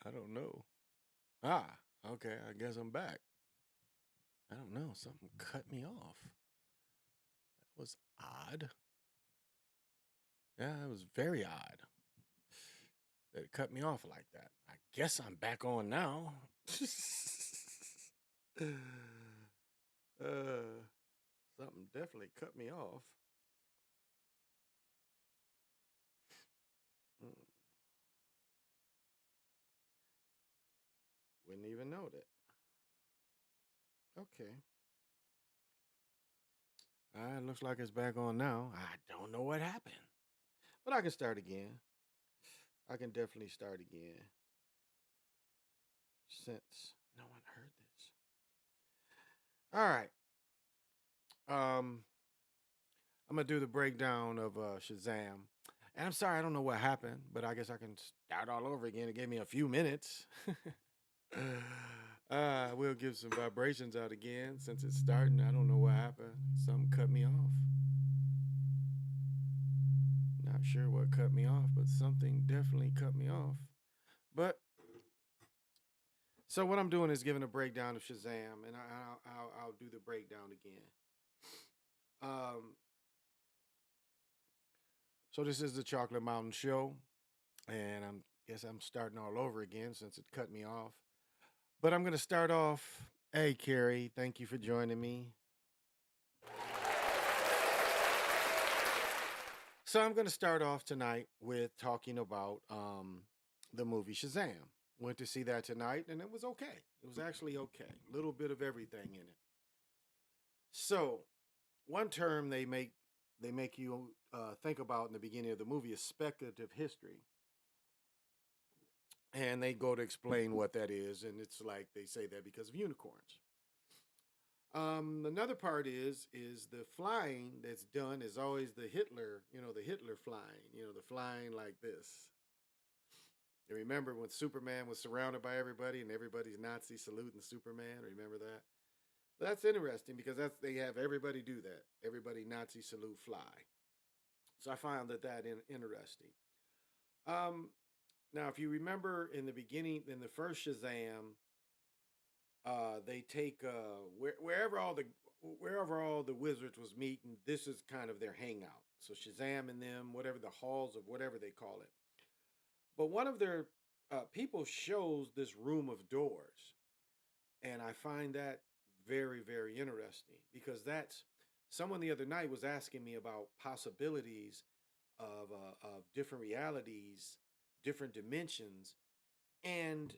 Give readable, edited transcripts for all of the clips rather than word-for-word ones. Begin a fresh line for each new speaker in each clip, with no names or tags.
I don't know. Ah, okay. I guess I'm back. I don't know. Something cut me off. That was odd. Yeah, it was very odd that it cut me off like that. I guess I'm back on now. uh, something definitely cut me off. Mm, wouldn't even know that. Okay. Looks like it's back on now. I don't know what happened, but I can start again. I can definitely start again since no one heard this. All right. Um, I'm gonna do the breakdown of Shazam. And I'm sorry, I don't know what happened, but I guess I can start all over again. It gave me a few minutes. We'll give some vibrations out again since it's starting. I don't know what happened. Something cut me off. Not sure what cut me off, but something definitely cut me off. But so what I'm doing is giving a breakdown of Shazam, and I'll do the breakdown again. Um, so this is the Chocolate Mountain Show, and I guess I'm starting all over again since it cut me off. But I'm gonna start off. Hey, Carrie, thank you for joining me. So I'm gonna start off tonight with talking about the movie Shazam. Went to see that tonight, and it was okay. It was actually okay. A little bit of everything in it. So one term they make you think about in the beginning of the movie is speculative history, and they go to explain what that is, and it's like they say that because of unicorns. Another part is the flying that's done is always the Hitler, the Hitler flying, the flying like this. You remember when Superman was surrounded by everybody and everybody's Nazi saluting Superman? Remember that? That's interesting because they have everybody do that. Everybody Nazi salute fly. So I found that interesting. Um, Now, if you remember in the beginning, in the first Shazam, they take wherever all the wizards was meeting. This is kind of their hangout. So Shazam and them, whatever the halls of whatever they call it. But one of their people shows this room of doors, and I find that very very interesting because that's someone the other night was asking me about possibilities of different realities, different dimensions, and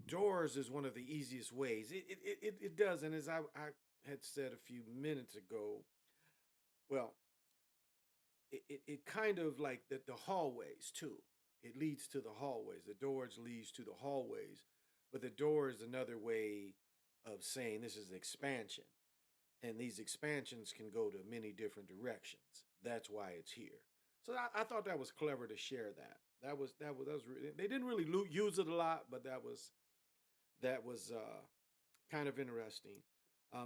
doors is one of the easiest ways. It does, and as I had said a few minutes ago, well, it kind of like the hallways too. It leads to the hallways. The doors leads to the hallways, but the door is another way of saying this is expansion, and these expansions can go to many different directions. That's why it's here. So I thought that was clever to share that. They didn't really use it a lot, but that was kind of interesting.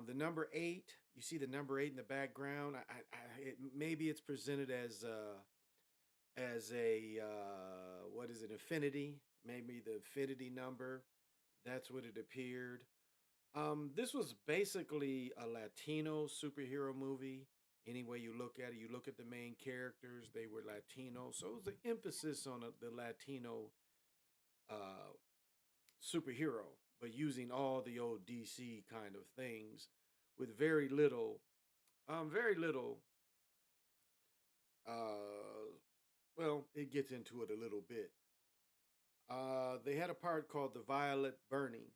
The number eight, you see the number eight in the background. Maybe it's presented as a what is it, infinity? Maybe the infinity number. That's what it appeared. This was basically a Latino superhero movie. Any way you look at it, you look at the main characters; they were Latino, so it was an emphasis on the Latino uh, superhero, but using all the old DC kind of things with very little. Uh, well, it gets into it a little bit. They had a part called the violin burning,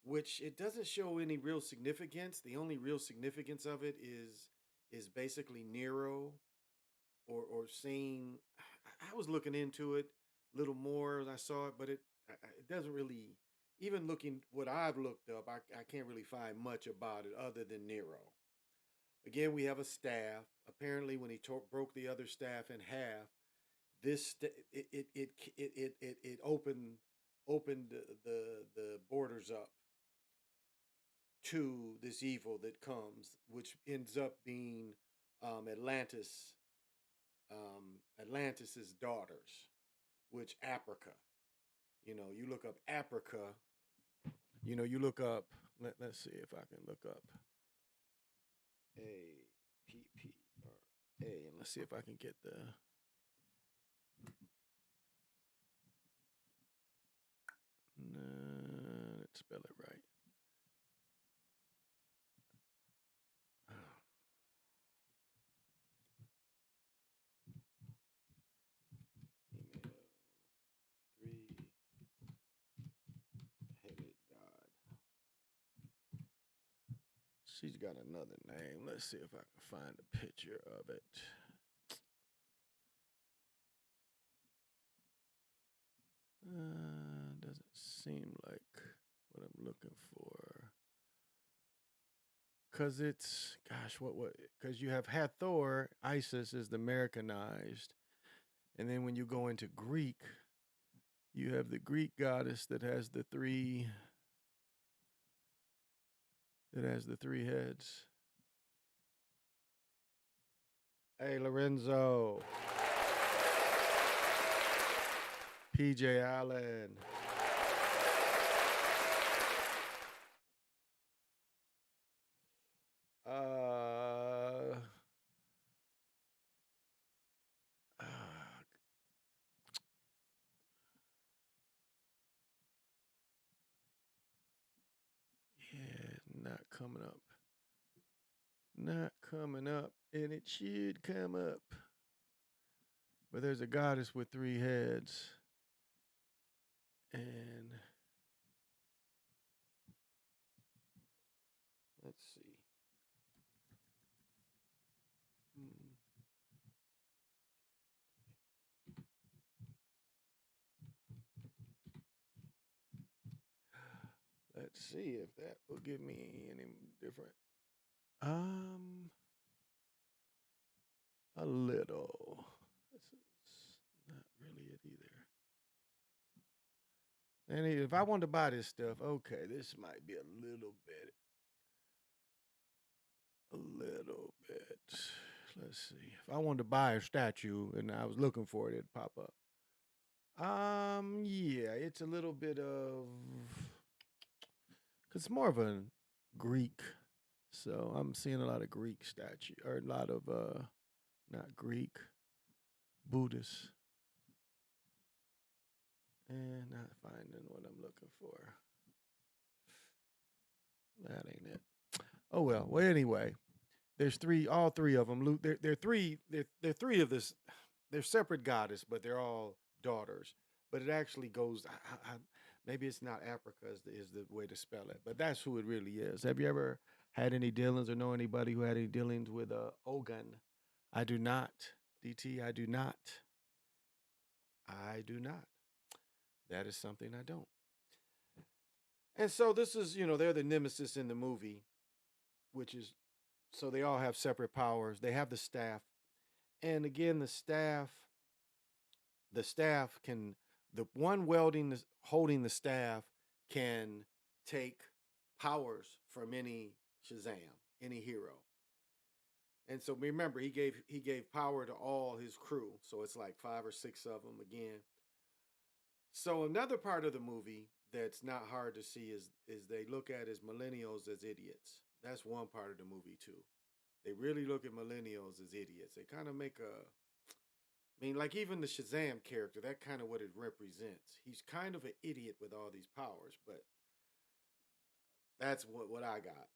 which it doesn't show any real significance. The only real significance of it is basically Nero or seeing. I was looking into it a little more as I saw it, but it doesn't really. Even looking what I've looked up, I can't really find much about it other than Nero. Again, we have a staff. Apparently, when he broke the other staff in half, it opened the borders up to this evil that comes, which ends up being Atlantis, Atlantis's daughters, which Africa. You look up Africa. You look up. Let's see if I can look up APPRA, and let's see if I can get the. Let's spell it right. Female three-headed god. She's got another name. Let's see if I can find a picture of it. Doesn't seem like what I'm looking for. Cause it's gosh, what? Cause you have Hathor, Isis is the Americanized, and then when you go into Greek, you have the Greek goddess that has the three heads. Hey Lorenzo, PJ Allen. Uh, yeah, not coming up. Not coming up, and it should come up. But there's a goddess with three heads, and let's see. Hmm. Let's see if that will give me any different. A little. This is not really it either. And if I wanted to buy this stuff, okay, this might be a little bit. A little bit. Let's see. If I wanted to buy a statue and I was looking for it, it'd pop up. Yeah, it's a little bit of. Cause it's more of a Greek, so I'm seeing a lot of Greek statue or a lot of not Greek, Buddhist, and not finding what I'm looking for. That ain't it. Oh well. Well, anyway, there's three. All three of them. They're three. They're three of this. They're separate goddess, but they're all daughters. But it actually goes. Maybe it's not Africa is the way to spell it, but that's who it really is. Have you ever had any dealings or know anybody who had any dealings with Ogun? I do not. DT, I do not. I do not. That is something I don't. And so this is, they're the nemesis in the movie, which is so they all have separate powers. They have the staff. And again, the staff can the one holding the staff can take powers from any Shazam, any hero. And so remember, he gave power to all his crew. So it's like five or six of them again. So another part of the movie that's not hard to see is they look at as millennials as idiots. That's one part of the movie too. They really look at millennials as idiots. They kind of make I mean, like even the Shazam character, that kind of what it represents. He's kind of an idiot with all these powers, but that's what I got.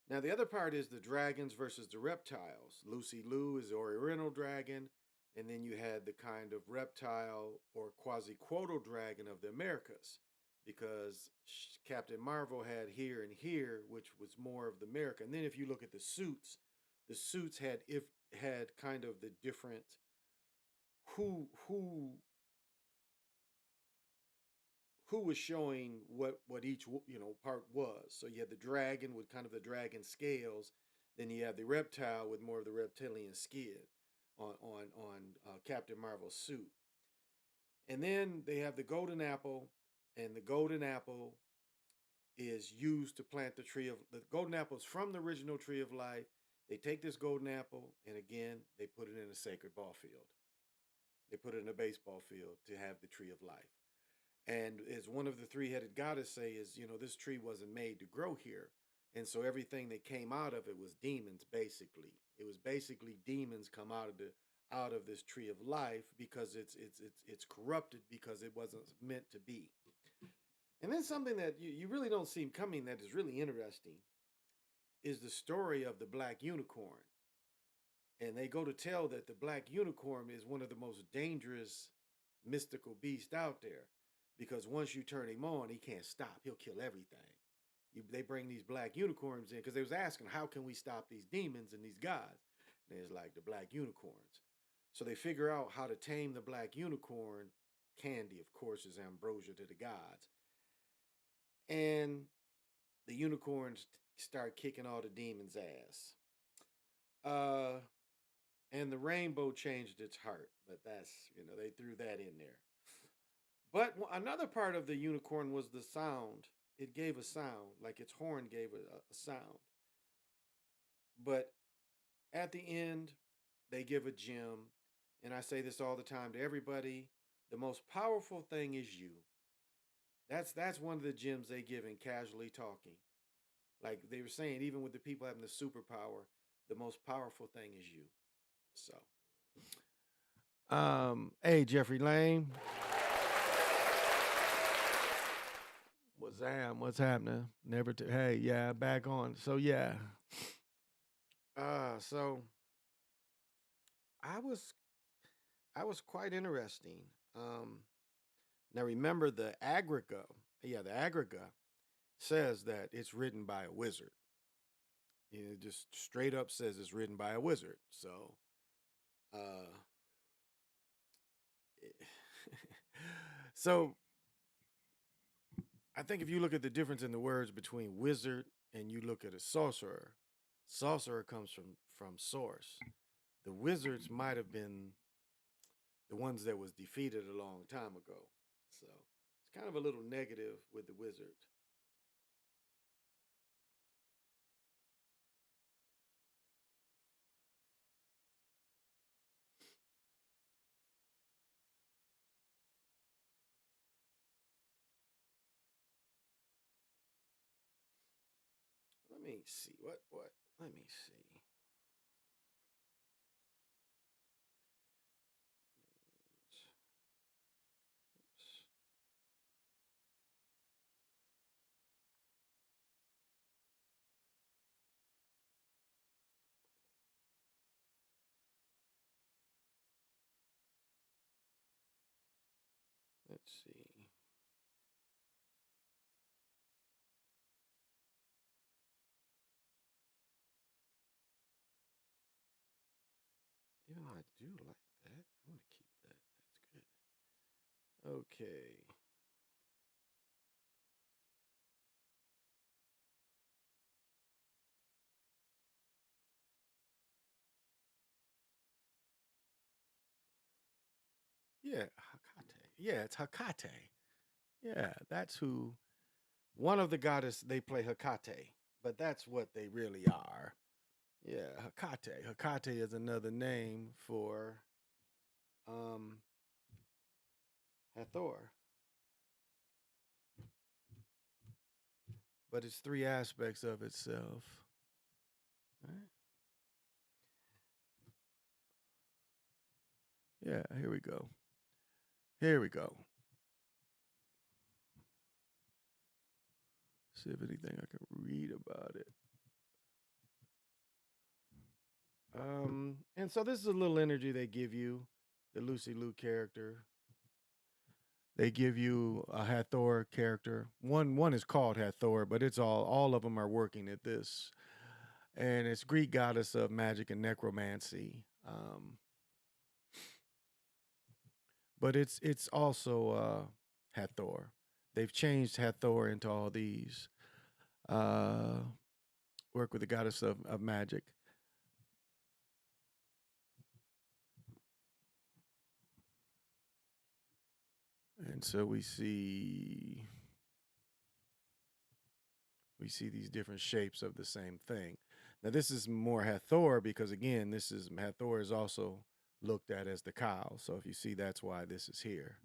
Now the other part is the dragons versus the reptiles. Lucy Liu is the Oriental dragon, and then you had the kind of reptile or quasi-quotal dragon of the Americas, because Captain Marvel had here and here, which was more of the America. And then if you look at the suits had kind of the different who was showing what each part was. So you had the dragon with kind of the dragon scales, then you have the reptile with more of the reptilian skin on Captain Marvel's suit, and then they have the golden apple, and the golden apple is used to plant the golden apples from the original tree of life. They take this golden apple and again they put it in a sacred ball field. They put it in a baseball field to have the tree of life. And as one of the three-headed goddess say is, this tree wasn't made to grow here. And so everything that came out of it was demons basically. It was basically demons come out of this tree of life because it's corrupted because it wasn't meant to be. And then something that you really don't see coming that is really interesting is the story of the black unicorn. And they go to tell that the black unicorn is one of the most dangerous mystical beasts out there because once you turn him on, he can't stop. He'll kill everything. They bring these black unicorns in because they was asking, how can we stop these demons and these gods? And it's like the black unicorns. So they figure out how to tame the black unicorn. Candy, of course, is ambrosia to the gods. And the unicorns start kicking all the demons' ass. Uh, and the rainbow changed its heart, but that's, they threw that in there. But another part of the unicorn was the sound. It gave a sound, like its horn gave a sound. But at the end, they give a gem. And I say this all the time to everybody, the most powerful thing is you. That's one of the gems they give in Casually Talking. Like they were saying, even with the people having the superpower, the most powerful thing is you. So, hey Jeffrey Lane, what's happening? Hey, yeah, back on. So yeah, so I was quite interesting. Now remember the Agriga, the Agriga says that it's written by a wizard. It just straight up says it's written by a wizard. So, uh, so I think if you look at the difference in the words between wizard and you look at a sorcerer, sorcerer comes from source. The wizards might have been the ones that was defeated a long time ago. So it's kind of a little negative with the wizard. Let me see. What? Let me see. Let's see. Even though I do like that, I want to keep that. That's good. Okay. Yeah, Hakate. Yeah, it's Hakate. Yeah, that's who. One of the goddess they play Hakate, but that's what they really are. Yeah, Hakate. Hakate is another name for um Hathor, but it's three aspects of itself. Right? Yeah, here we go. Here we go. See if anything I can read about it. And so this is a little energy they give you, the Lucy Liu character. They give you a Hathor character. One is called Hathor, but it's all of them are working at this. And it's Greek goddess of magic and necromancy. But it's also Hathor. They've changed Hathor into all these. Uh, work with the goddess of magic. And so we see We see these different shapes of the same thing. Now this is more Hathor because again, this is Hathor is also looked at as the cow. So if you see, that's why this is here.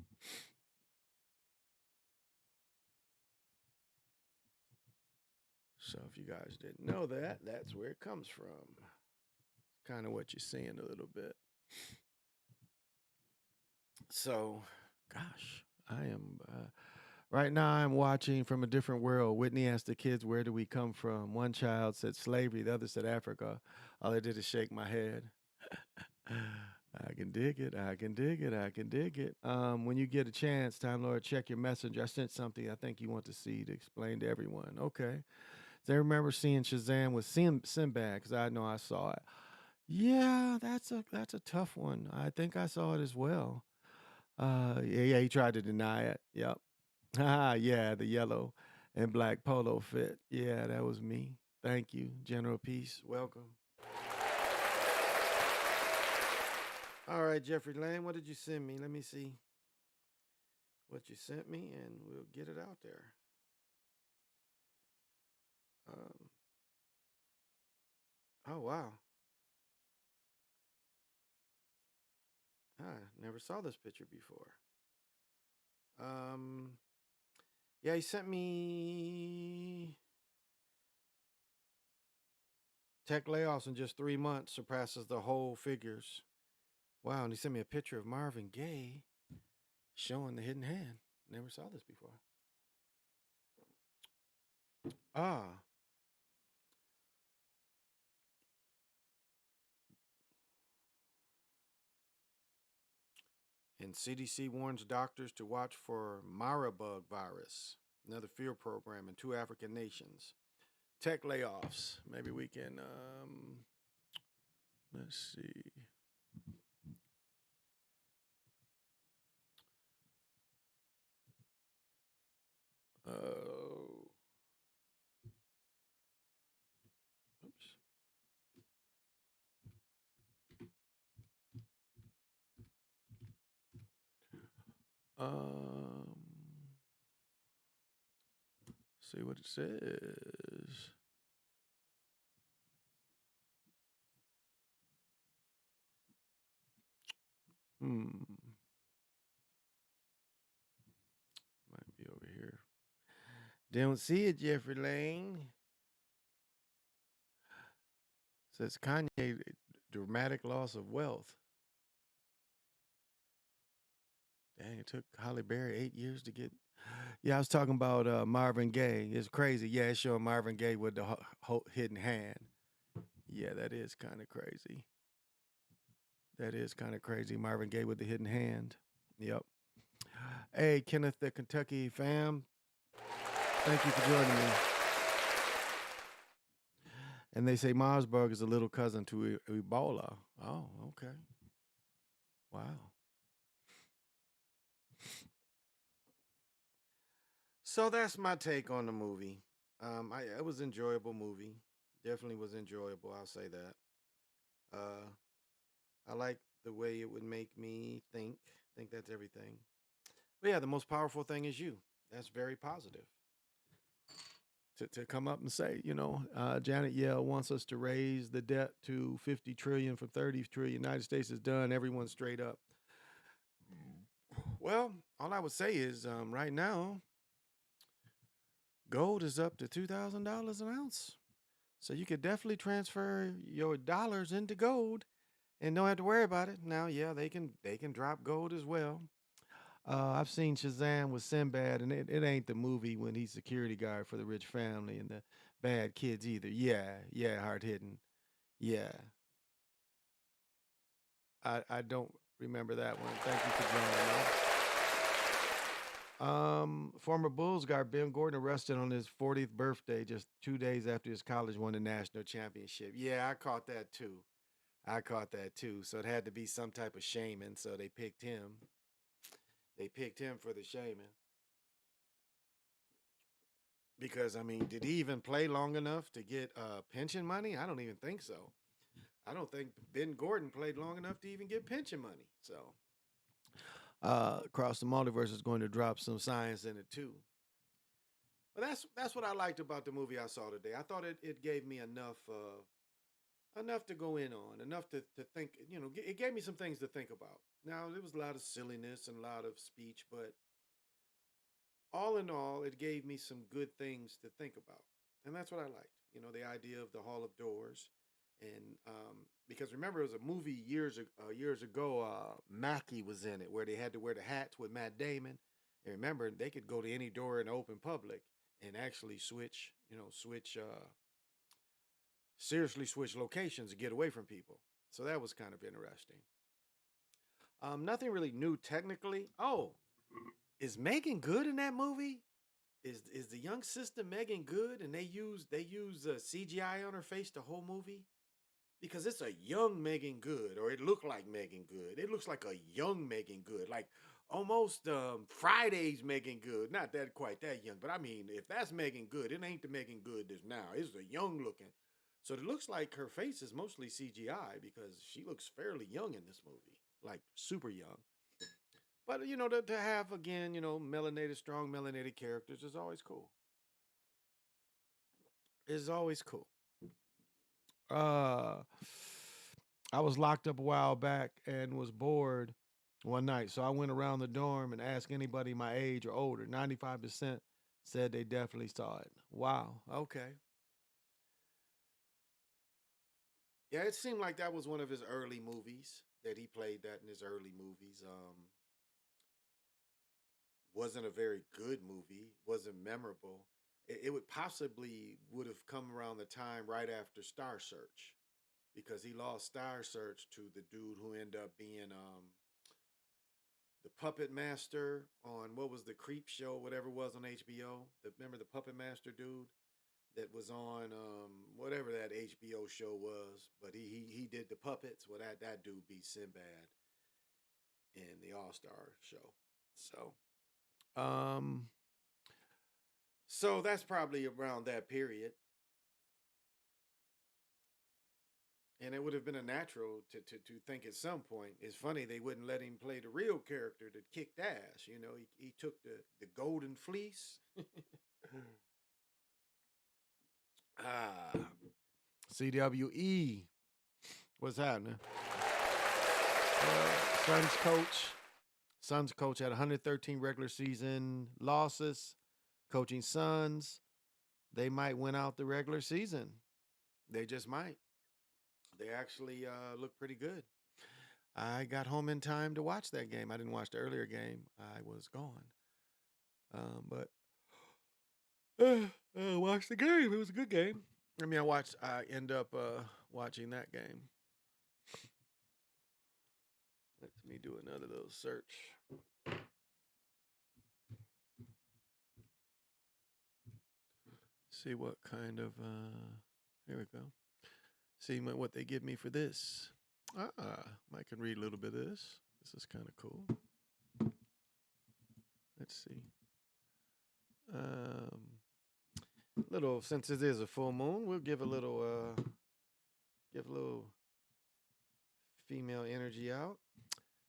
So if you guys didn't know that, that's where it comes from. Kind of what you're seeing a little bit. So, gosh, I am right now. I'm watching from a different world. Whitney asked the kids, "Where do we come from?" One child said slavery. The other said Africa. All I did is shake my head. I can dig it. I can dig it. I can dig it. When you get a chance, Time Lord, check your messenger. I sent something I think you want to see to explain to everyone. Okay. So I remember seeing Shazam with Sinbad because I know I saw it. Yeah, that's a tough one. I think I saw it as well. Yeah, he tried to deny it. Yep. Ah, yeah, the yellow and black polo fit. Yeah, that was me. Thank you, General Peace. Welcome. All right, Jeffrey Lane, what did you send me? Let me see what you sent me, and we'll get it out there. Um, oh wow, I never saw this picture before. Um, yeah, he sent me tech layoffs in just 3 months surpasses the whole figures. Wow, and he sent me a picture of Marvin Gaye showing the hidden hand. Never saw this before. Ah, and CDC warns doctors to watch for Marburg virus, another fear program in 2 African nations. Tech layoffs. Maybe we can, let's see. Oh, oops. Um, see what it says. Hmm. Might be over here. Don't see it, Jeffrey Lane. Says Kanye dramatic loss of wealth. Dang, it took Holly Berry 8 years to get. Yeah, I was talking about Marvin Gaye. It's crazy. Yeah, it's showing Marvin Gaye with the hidden hand. Yeah, that is kind of crazy. That is kind of crazy. Marvin Gaye with the hidden hand. Yep. Hey, Kenneth, the Kentucky fam. Thank you for joining me. And they say Marsburg is a little cousin to Ebola. Oh, okay. Wow. So that's my take on the movie. It was an enjoyable movie. Definitely was enjoyable. I'll say that. Uh, I like the way it would make me think. Think that's everything. But yeah, the most powerful thing is you. That's very positive. To come up and say, Janet Yellen wants us to raise the debt to 50 trillion from 30 trillion. United States is done. Everyone's straight up. Well, all I would say is right now, gold is up to $2,000 an ounce. So you could definitely transfer your dollars into gold and don't have to worry about it. Now, yeah, they can drop gold as well. I've seen Shazam with Sinbad, and it ain't the movie when he's security guard for the rich family and the bad kids either. Yeah, yeah, hard hitting. Yeah, I don't remember that one. Thank you for joining me. Former Bulls guard Ben Gordon arrested on his 40th birthday, just 2 days after his college won the national championship. Yeah, I caught that too. I caught that too. So it had to be some type of shaman. So they picked him. They picked him for the shaman. Because I mean, did he even play long enough to get pension money? I don't even think so. I don't think Ben Gordon played long enough to even get pension money. So, Across the Multiverse is going to drop some science in it too. But that's what I liked about the movie I saw today. I thought it gave me enough to go in on, enough to think. It gave me some things to think about. Now there was a lot of silliness and a lot of speech, but all in all, it gave me some good things to think about, and that's what I liked. The idea of the Hall of Doors, and because remember, it was a movie years ago. Mackie was in it where they had to wear the hats with Matt Damon, and remember they could go to any door in open public and actually seriously switch locations to get away from people. So that was kind of interesting. Nothing really new technically. Oh, is Megan Good in that movie? Is the young sister Megan Good, and they use CGI on her face the whole movie because it's a young Megan Good, or it looked like Megan Good. It looks like a young Megan Good, like almost Friday's Megan Good. Not that quite that young, but I mean, if that's Megan Good, it ain't the Megan Good that's now. It's a young looking. So it looks like her face is mostly CGI because she looks fairly young in this movie, like super young. But to have again, melanated, strong melanated characters is always cool. Is always cool. Uh, I was locked up a while back and was bored one night, so I went around the dorm and asked anybody my age or older. 95% said they definitely saw it. Wow. Okay. Yeah, it seemed like that was one of his early movies that he played that in his early movies. Wasn't a very good movie. Wasn't memorable. It would possibly would have come around the time right after Star Search because he lost Star Search to the dude who ended up being the puppet master on what was the Creep Show, whatever it was on HBO. Remember the puppet master dude that was on whatever that HBO show was, but he did the puppets. Well, that dude beat Sinbad in the All Star show. So um, so that's probably around that period. And it would have been a natural to think at some point. It's funny they wouldn't let him play the real character that kicked ass. He took the golden fleece. ah, CWE. What's happening? Suns coach. Suns coach had 113 regular season losses. Coaching Suns, they might win out the regular season. They just might. They actually look pretty good. I got home in time to watch that game. I didn't watch the earlier game. I was gone. But watched the game. It was a good game. I mean, I end up watching that game. Let me do another little search. See what kind of. Here we go. See what they give me for this. I can read a little bit of this. This is kind of cool. Let's see. Um, little since it is a full moon, we'll give a little female energy out.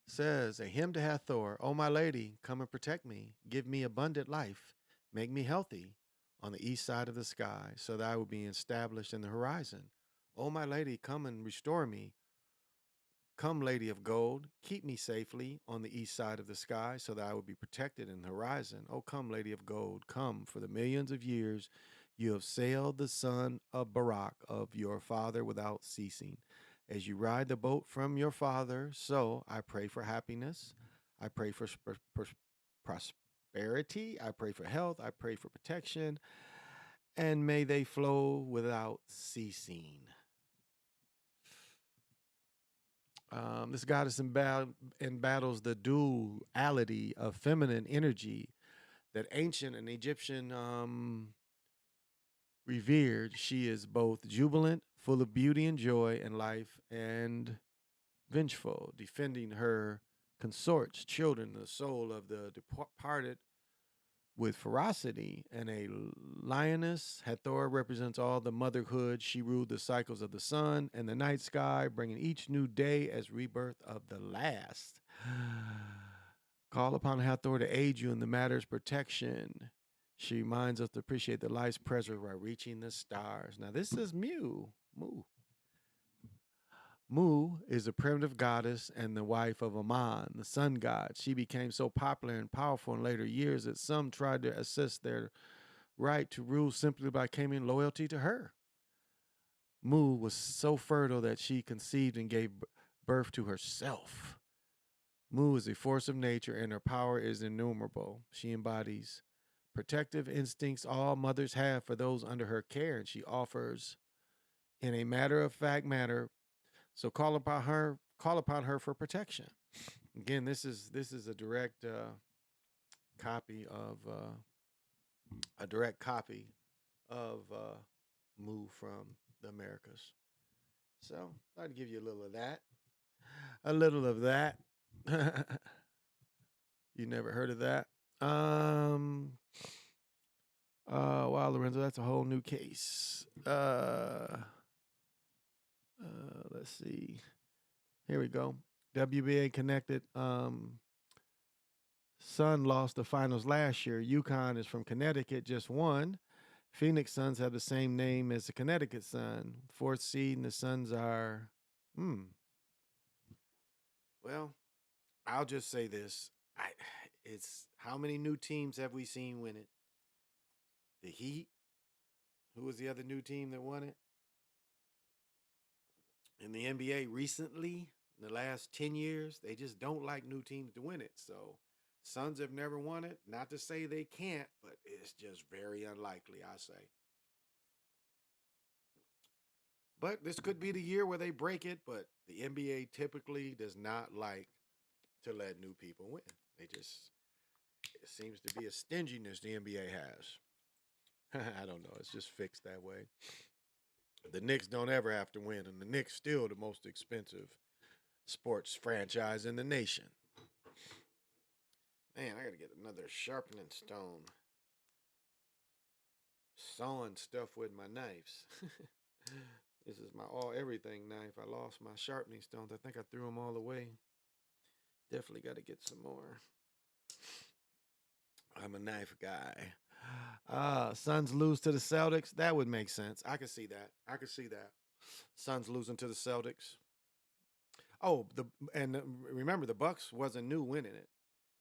Says a hymn to Hathor, O my lady, come and protect me, give me abundant life, make me healthy on the east side of the sky, so that I will be established in the horizon. O my lady, come and restore me. Come, lady of gold, keep me safely on the east side of the sky, so that I will be protected in the horizon. O come, lady of gold, come, for the millions of years you have sailed the son of Barak of your father without ceasing. As you ride the boat from your father, so I pray for happiness. I pray for prosperity. I pray for health. I pray for protection. And may they flow without ceasing. This goddess embattles the duality of feminine energy that ancient and Egyptian revered. She is both jubilant, full of beauty and joy and life, and vengeful, defending her consorts, children, the soul of the departed with ferocity. And a lioness, Hathor represents all the motherhood. She ruled the cycles of the sun and the night sky, bringing each new day as rebirth of the last. Call upon Hathor to aid you in the matter's protection. She reminds us to appreciate the life's pleasure while reaching the stars. Now, this is Mu. Mu. Mu is a primitive goddess and the wife of Amun, the sun god. She became so popular and powerful in later years that some tried to assist their right to rule simply by claiming loyalty to her. Mu was so fertile that she conceived and gave birth to herself. Mu is a force of nature and her power is innumerable. She embodies protective instincts all mothers have for those under her care, and she offers in a matter of fact manner. So call upon her for protection. Again, this is copy of a direct copy of Mu from the Americas. So I'd give you a little of that. A little of that. You never heard of that? Wow, Lorenzo, that's a whole new case. Let's see. Here we go. WBA connected. Sun lost the finals last year. UConn is from Connecticut, just won. Phoenix Suns have the same name as the Connecticut Sun. Fourth seed, and the Suns are. Well, I'll just say this. It's how many new teams have we seen win it? The Heat. Who was the other new team that won it? In the NBA recently, in the last 10 years, they just don't like new teams to win it. So Suns have never won it. Not to say they can't, but it's just very unlikely, I say. But this could be the year where they break it, but the NBA typically does not like to let new people win. It seems to be a stinginess the NBA has. I don't know. It's just fixed that way. The Knicks don't ever have to win, and the Knicks still the most expensive sports franchise in the nation. Man, I gotta get another sharpening stone. Sawing stuff with my knives. This is my all everything knife. I lost my sharpening stones. I think I threw them all away. Definitely got to get some more. I'm a knife guy. Suns lose to the Celtics. That would make sense. I could see that. Suns losing to the Celtics. Oh, remember the Bucks wasn't new winning it.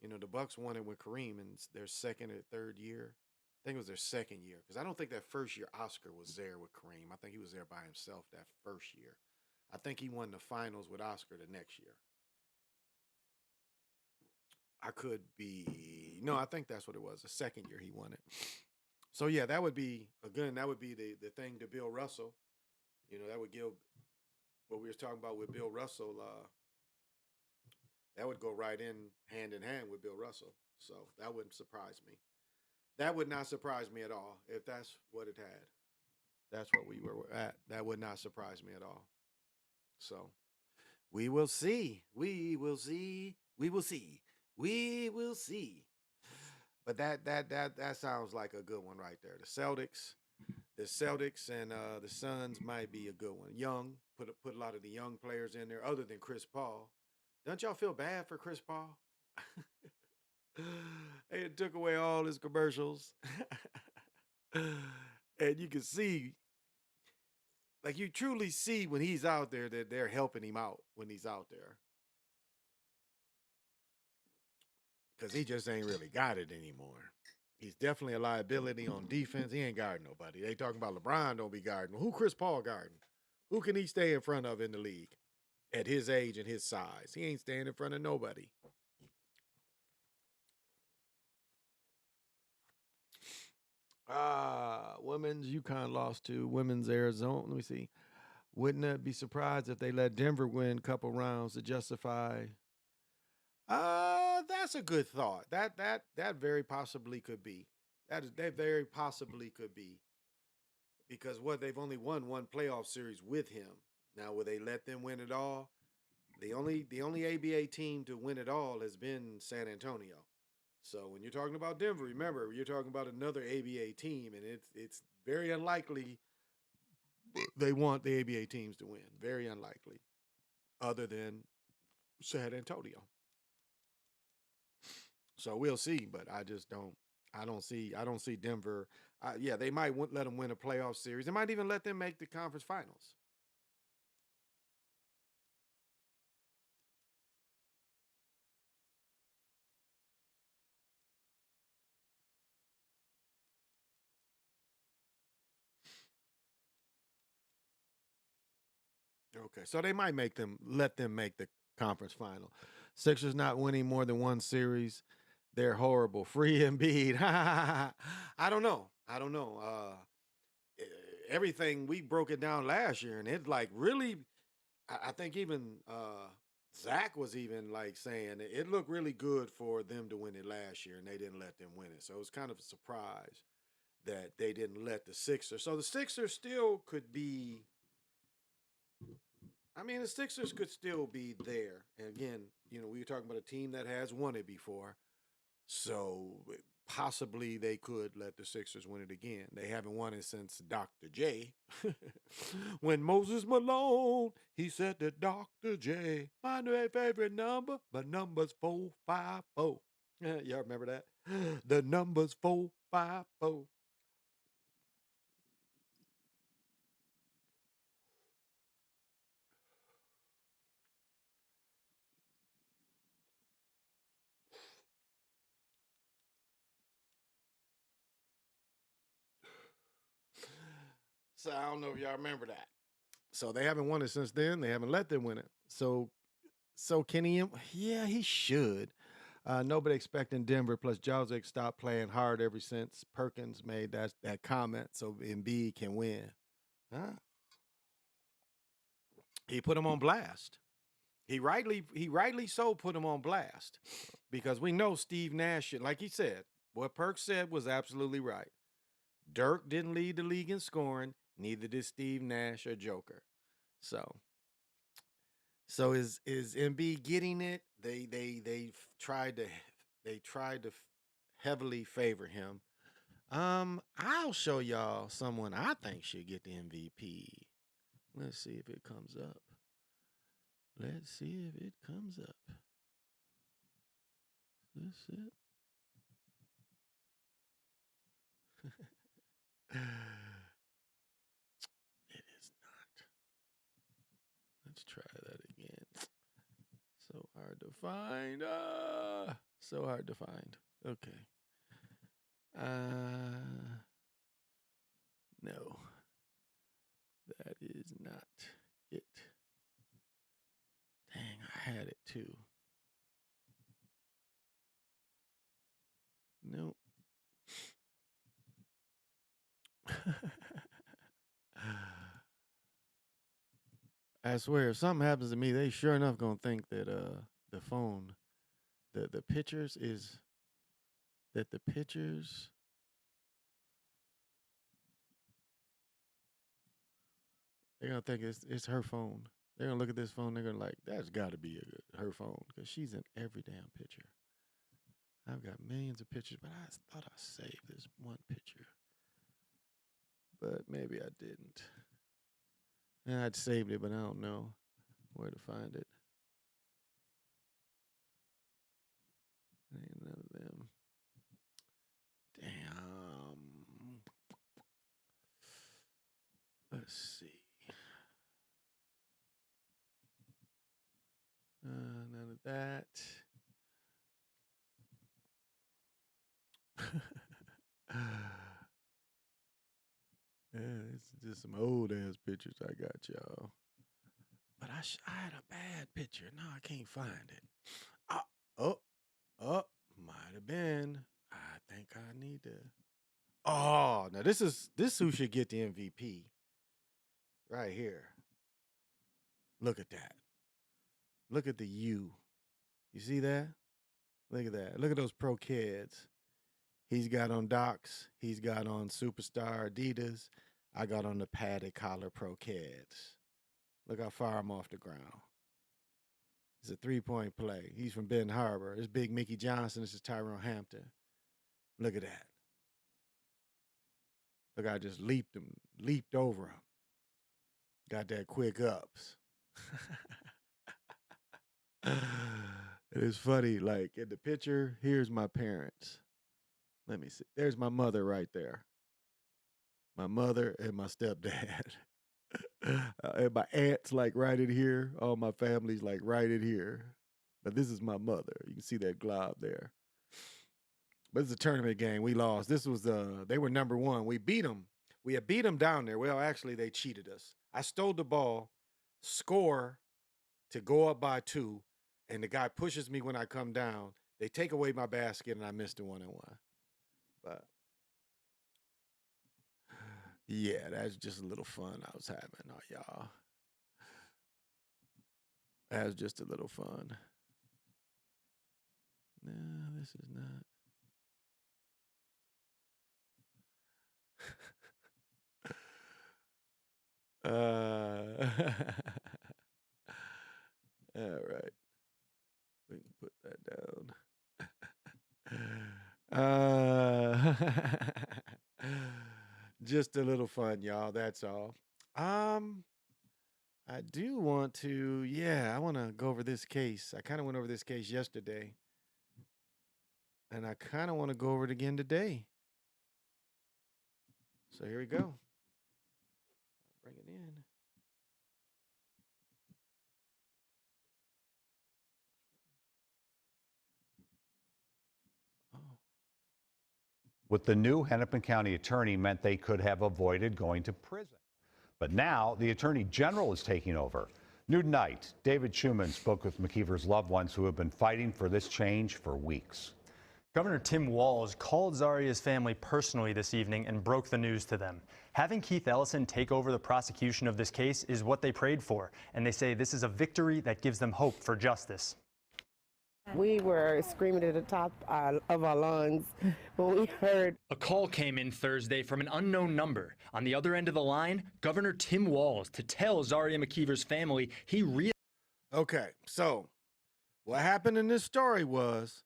You know, the Bucks won it with Kareem in their second or third year. I think it was their second year because I don't think that first year Oscar was there with Kareem. I think he was there by himself that first year. I think he won the finals with Oscar the next year. I could be no, I think that's what it was. The second year he won it. So yeah, that would be again, that would be the thing to Bill Russell. You know, that would give what we were talking about with Bill Russell. That would go right in hand with Bill Russell. So that wouldn't surprise me. That would not surprise me at all if that's what it had. That's what we were at. That would not surprise me at all. So we will see. We will see. We will see. We will see. But that sounds like a good one right there. The Celtics and the Suns might be a good one. Young, put a lot of the young players in there, other than Chris Paul. Don't y'all feel bad for Chris Paul? They took away all his commercials, and you can see, like you truly see when he's out there that they're helping him out when he's out there, because he just ain't really got it anymore. He's definitely a liability on defense. He ain't guarding nobody. They talking about LeBron don't be guarding. Who Chris Paul guarding? Who can he stay in front of in the league at his age and his size? He ain't staying in front of nobody. Women's UConn lost to women's Arizona. Let me see. Wouldn't it be surprised if they let Denver win a couple rounds to justify? That's a good thought. That very possibly could be. That very possibly could be because what they've only won one playoff series with him. Now, will they let them win it all? The only ABA team to win it all has been San Antonio. So when you're talking about Denver, remember you're talking about another ABA team, and it's very unlikely they want the ABA teams to win. Very unlikely, other than San Antonio. So we'll see, but I just don't. I don't see Denver. Yeah, they might let them win a playoff series. They might even let them make the conference finals. Okay, so they might let them make the conference final. Sixers not winning more than one series. They're horrible. Free Embiid. I don't know. I don't know. E- Everything we broke it down last year, and it like really. I think even Zach was even like saying it looked really good for them to win it last year, and they didn't let them win it. So it was kind of a surprise that they didn't let the Sixers. So the Sixers still could be. I mean, the Sixers could still be there. And again, we were talking about a team that has won it before. So possibly they could let the Sixers win it again. They haven't won it since Dr. J. When Moses Malone, he said to Dr. J, my favorite number, but number's 454. Y'all remember that? The number's 454. So I don't know if y'all remember that. So they haven't won it since then. They haven't let them win it. So Kenny, yeah, he should. Nobody expecting Denver. Plus, Jozic stopped playing hard ever since Perkins made that comment. So Embiid can win. Huh? He put him on blast. He rightly so put him on blast because we know Steve Nash. Like he said, what Perk said was absolutely right. Dirk didn't lead the league in scoring. Neither did Steve Nash or Joker. So is MB getting it? They tried to heavily favor him. I'll show y'all someone I think should get the MVP. Let's see if it comes up. Let's see if it comes up. Is this it? It is not. Let's try that again. So hard to find. So hard to find. Okay. No, that is not it. Dang, I had it too. Nope. I swear, if something happens to me, they sure enough gonna think that the phone, the pictures is that the pictures. They're gonna think it's her phone. They're gonna look at this phone. They're gonna like that's got to be her phone because she's in every damn picture. I've got millions of pictures, but I thought I saved this one picture, but maybe I didn't. Yeah, I'd saved it, but I don't know where to find it. Ain't none of them. Damn. Let's see. None of that. Yeah, it's just some old ass pictures I got, y'all. But I had a bad picture. No, I can't find it. Ah, oh, oh, might have been. I think I need to. Oh, now this who should get the MVP right here. Look at that. Look at the U. You see that? Look at that. Look at those pro kids. He's got on Docs. He's got on Superstar Adidas. I got on the padded collar pro kids. Look how far I'm off the ground. It's a 3-point play. He's from Benton Harbor. It's Big Mickey Johnson. This is Tyrone Hampton. Look at that. Look, I just leaped over him. Got that quick ups. It is funny. Like in the picture, here's my parents. Let me see. There's my mother right there. My mother and my stepdad. And my aunt's like right in here. All my family's like right in here. But this is my mother. You can see that glob there. But it's a tournament game. We lost. This was they were number one. We beat them. We had beat them down there. Well, actually, they cheated us. I stole the ball, score to go up by 2, and the guy pushes me when I come down. They take away my basket, and I missed the 1-on-1. But yeah, that's just a little fun I was having, y'all. That was just a little fun. No, this is not. All right. We can put that down. Just a little fun, y'all. That's all. I do want to, I want to go over this case. I kind of went over this case yesterday, and I kind of want to go over it again today. So here we go. I'll bring it in.
With the new Hennepin County attorney meant they could have avoided going to prison. But now the attorney general is taking over. New tonight, David Schuman spoke with McKeever's loved ones who have been fighting for this change for weeks.
Governor Tim Walz called Zaria's family personally this evening and broke the news to them. Having Keith Ellison take over the prosecution of this case is what they prayed for, and they say this is a victory that gives them hope for justice.
We were screaming at the top of our lungs when we heard.
A call came in Thursday from an unknown number. On the other end of the line, Governor Tim Walz to tell Zaria McKeever's family
Okay, so what happened in this story was,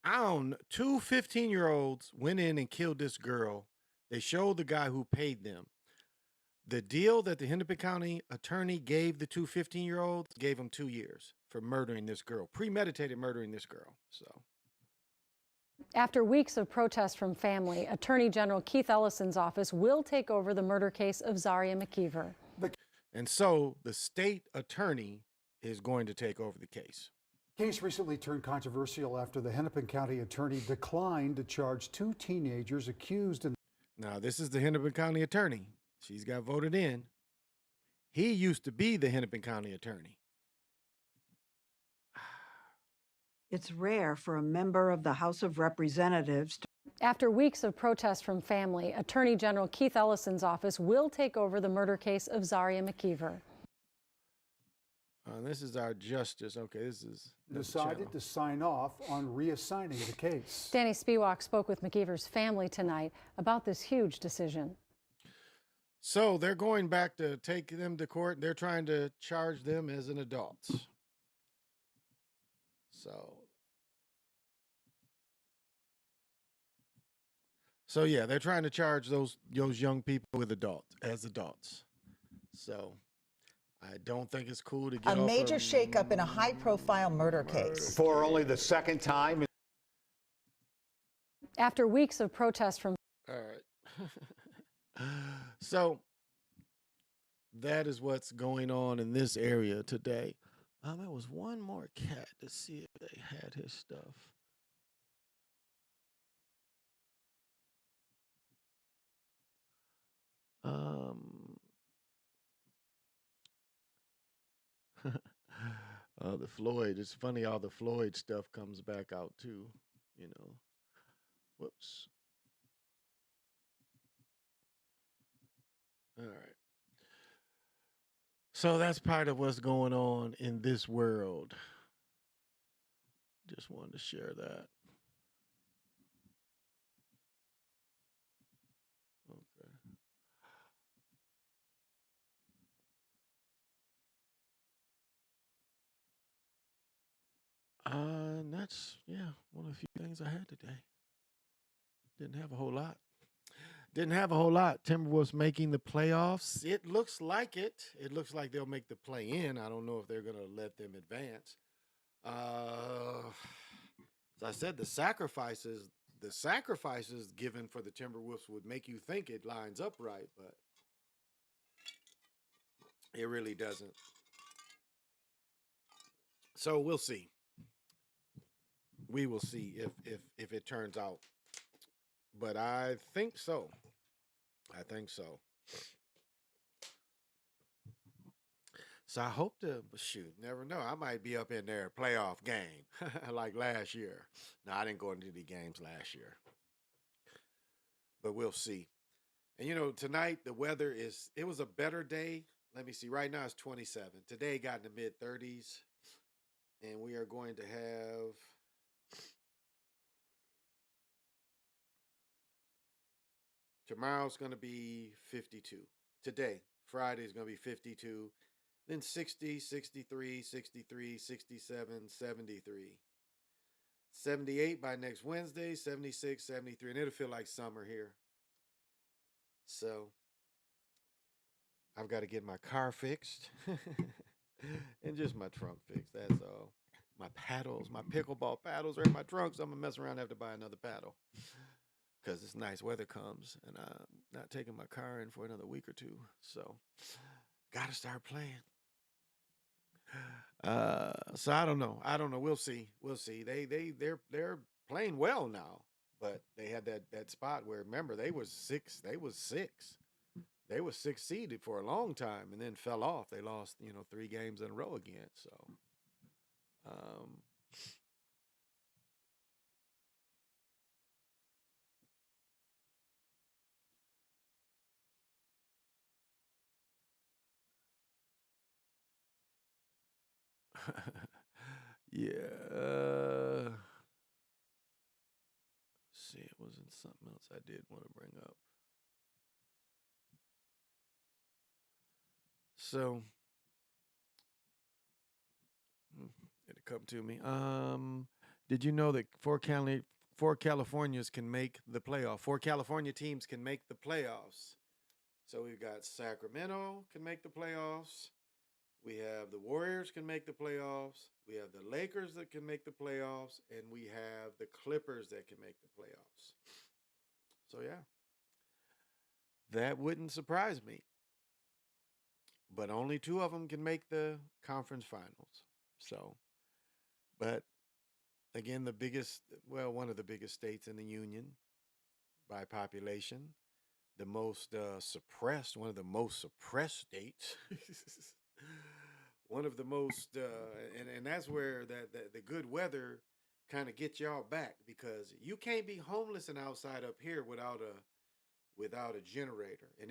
two 15-year-olds went in and killed this girl. They showed the guy who paid them. The deal that the Hennepin County attorney gave the two 15-year-olds gave them 2 years for murdering this girl, premeditated murdering this girl. So,
after weeks of protest from family, Attorney General Keith Ellison's office will take over the murder case of Zaria McKeever.
And so the state attorney is going to take over the case.
The case recently turned controversial after the Hennepin County attorney declined to charge 2 teenagers accused in.
Now, this is the Hennepin County attorney. She's got voted in. He used to be the Hennepin County attorney.
It's rare for a member of the House of Representatives to.
After weeks of protest from family, Attorney General Keith Ellison's office will take over the murder case of Zaria McKeever.
This is our justice. Okay, this is
decided to sign off on reassigning the case.
Danny Spiewak spoke with McKeever's family tonight about this huge decision.
So they're going back to take them to court. They're trying to charge them as an adult. So yeah, they're trying to charge those young people with as adults. So I don't think it's cool to get
a major shakeup in a high-profile murder case.
For only the second time.
After weeks of protest from.
All right. So that is what's going on in this area today. There was one more cat to see if they had his stuff. The Floyd. It's funny how the Floyd stuff comes back out too. Whoops. All right. So that's part of what's going on in this world. Just wanted to share that. Okay. And that's, one of the few things I had today. Didn't have a whole lot. Timberwolves making the playoffs. It looks like it. It looks like they'll make the play in. I don't know if they're going to let them advance. As I said, the sacrifices the sacrifices given for the Timberwolves would make you think it lines up right, but it really doesn't. So we'll see. We will see if it turns out. But I think so. I think so. So I hope to shoot. Never know. I might be up in their playoff game like last year. No, I didn't go into the games last year, but we'll see. And you know, tonight the weather is. It was a better day. Let me see. Right now it's 27. Today got in the mid 30s, and we are going to have. Tomorrow's going to be 52. Today, Friday is going to be 52. Then 60, 63, 63, 67, 73. 78 by next Wednesday, 76, 73. And it'll feel like summer here. So I've got to get my car fixed and just my trunk fixed. That's all. My paddles, my pickleball paddles are in my trunk. So I'm going to mess around and have to buy another paddle. Because this nice weather comes and I'm not taking my car in for another week or two. So got to start playing. So I don't know. We'll see. They're playing well now, but they had that spot where, remember, they was six. They was 6 seeded for a long time and then fell off. They lost 3 games in a row again. So yeah. See, it wasn't something else I did want to bring up. So it'll come to me. Did you know that four Californias can make the playoff? 4 California teams can make the playoffs. So we've got Sacramento can make the playoffs. We have the Warriors can make the playoffs. We have the Lakers that can make the playoffs. And we have the Clippers that can make the playoffs. So, yeah, that wouldn't surprise me. But only 2 of them can make the conference finals. So, but again, one of the biggest states in the union by population, the most suppressed, one of the most suppressed states. One of the most, and that's where the good weather kind of gets y'all back, because you can't be homeless and outside up here without a generator. And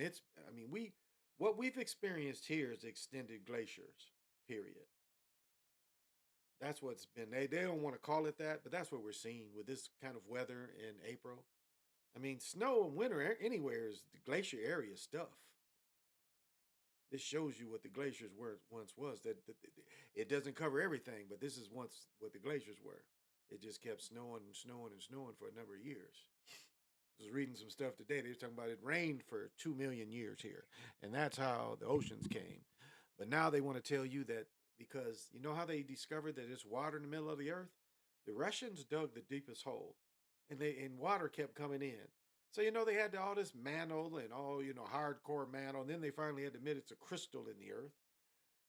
what we've experienced here is extended glaciers, period. That's what's been. They don't want to call it that, but that's what we're seeing with this kind of weather in April. I mean, snow in winter anywhere is the glacier area stuff. This shows you what the glaciers once was. That it doesn't cover everything, but this is once what the glaciers were. It just kept snowing and snowing and snowing for a number of years. I was reading some stuff today. They were talking about it rained for 2 million years here, and that's how the oceans came. But now they want to tell you that, because you know how they discovered that it's water in the middle of the earth? The Russians dug the deepest hole, and water kept coming in. So they had all this mantle and all hardcore mantle, and then they finally had to admit it's a crystal in the earth.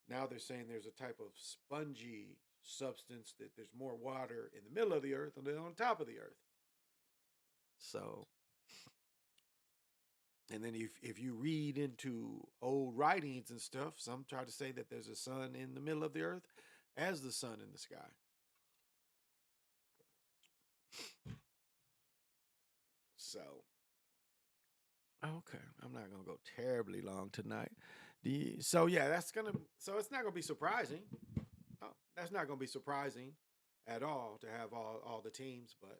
Now they're saying there's a type of spongy substance, that there's more water in the middle of the earth than on top of the earth. So, and then if you read into old writings and stuff, some try to say that there's a sun in the middle of the earth as the sun in the sky. So, okay, I'm not gonna go terribly long tonight. So it's not gonna be surprising. Oh, that's not gonna be surprising at all to have all the teams. But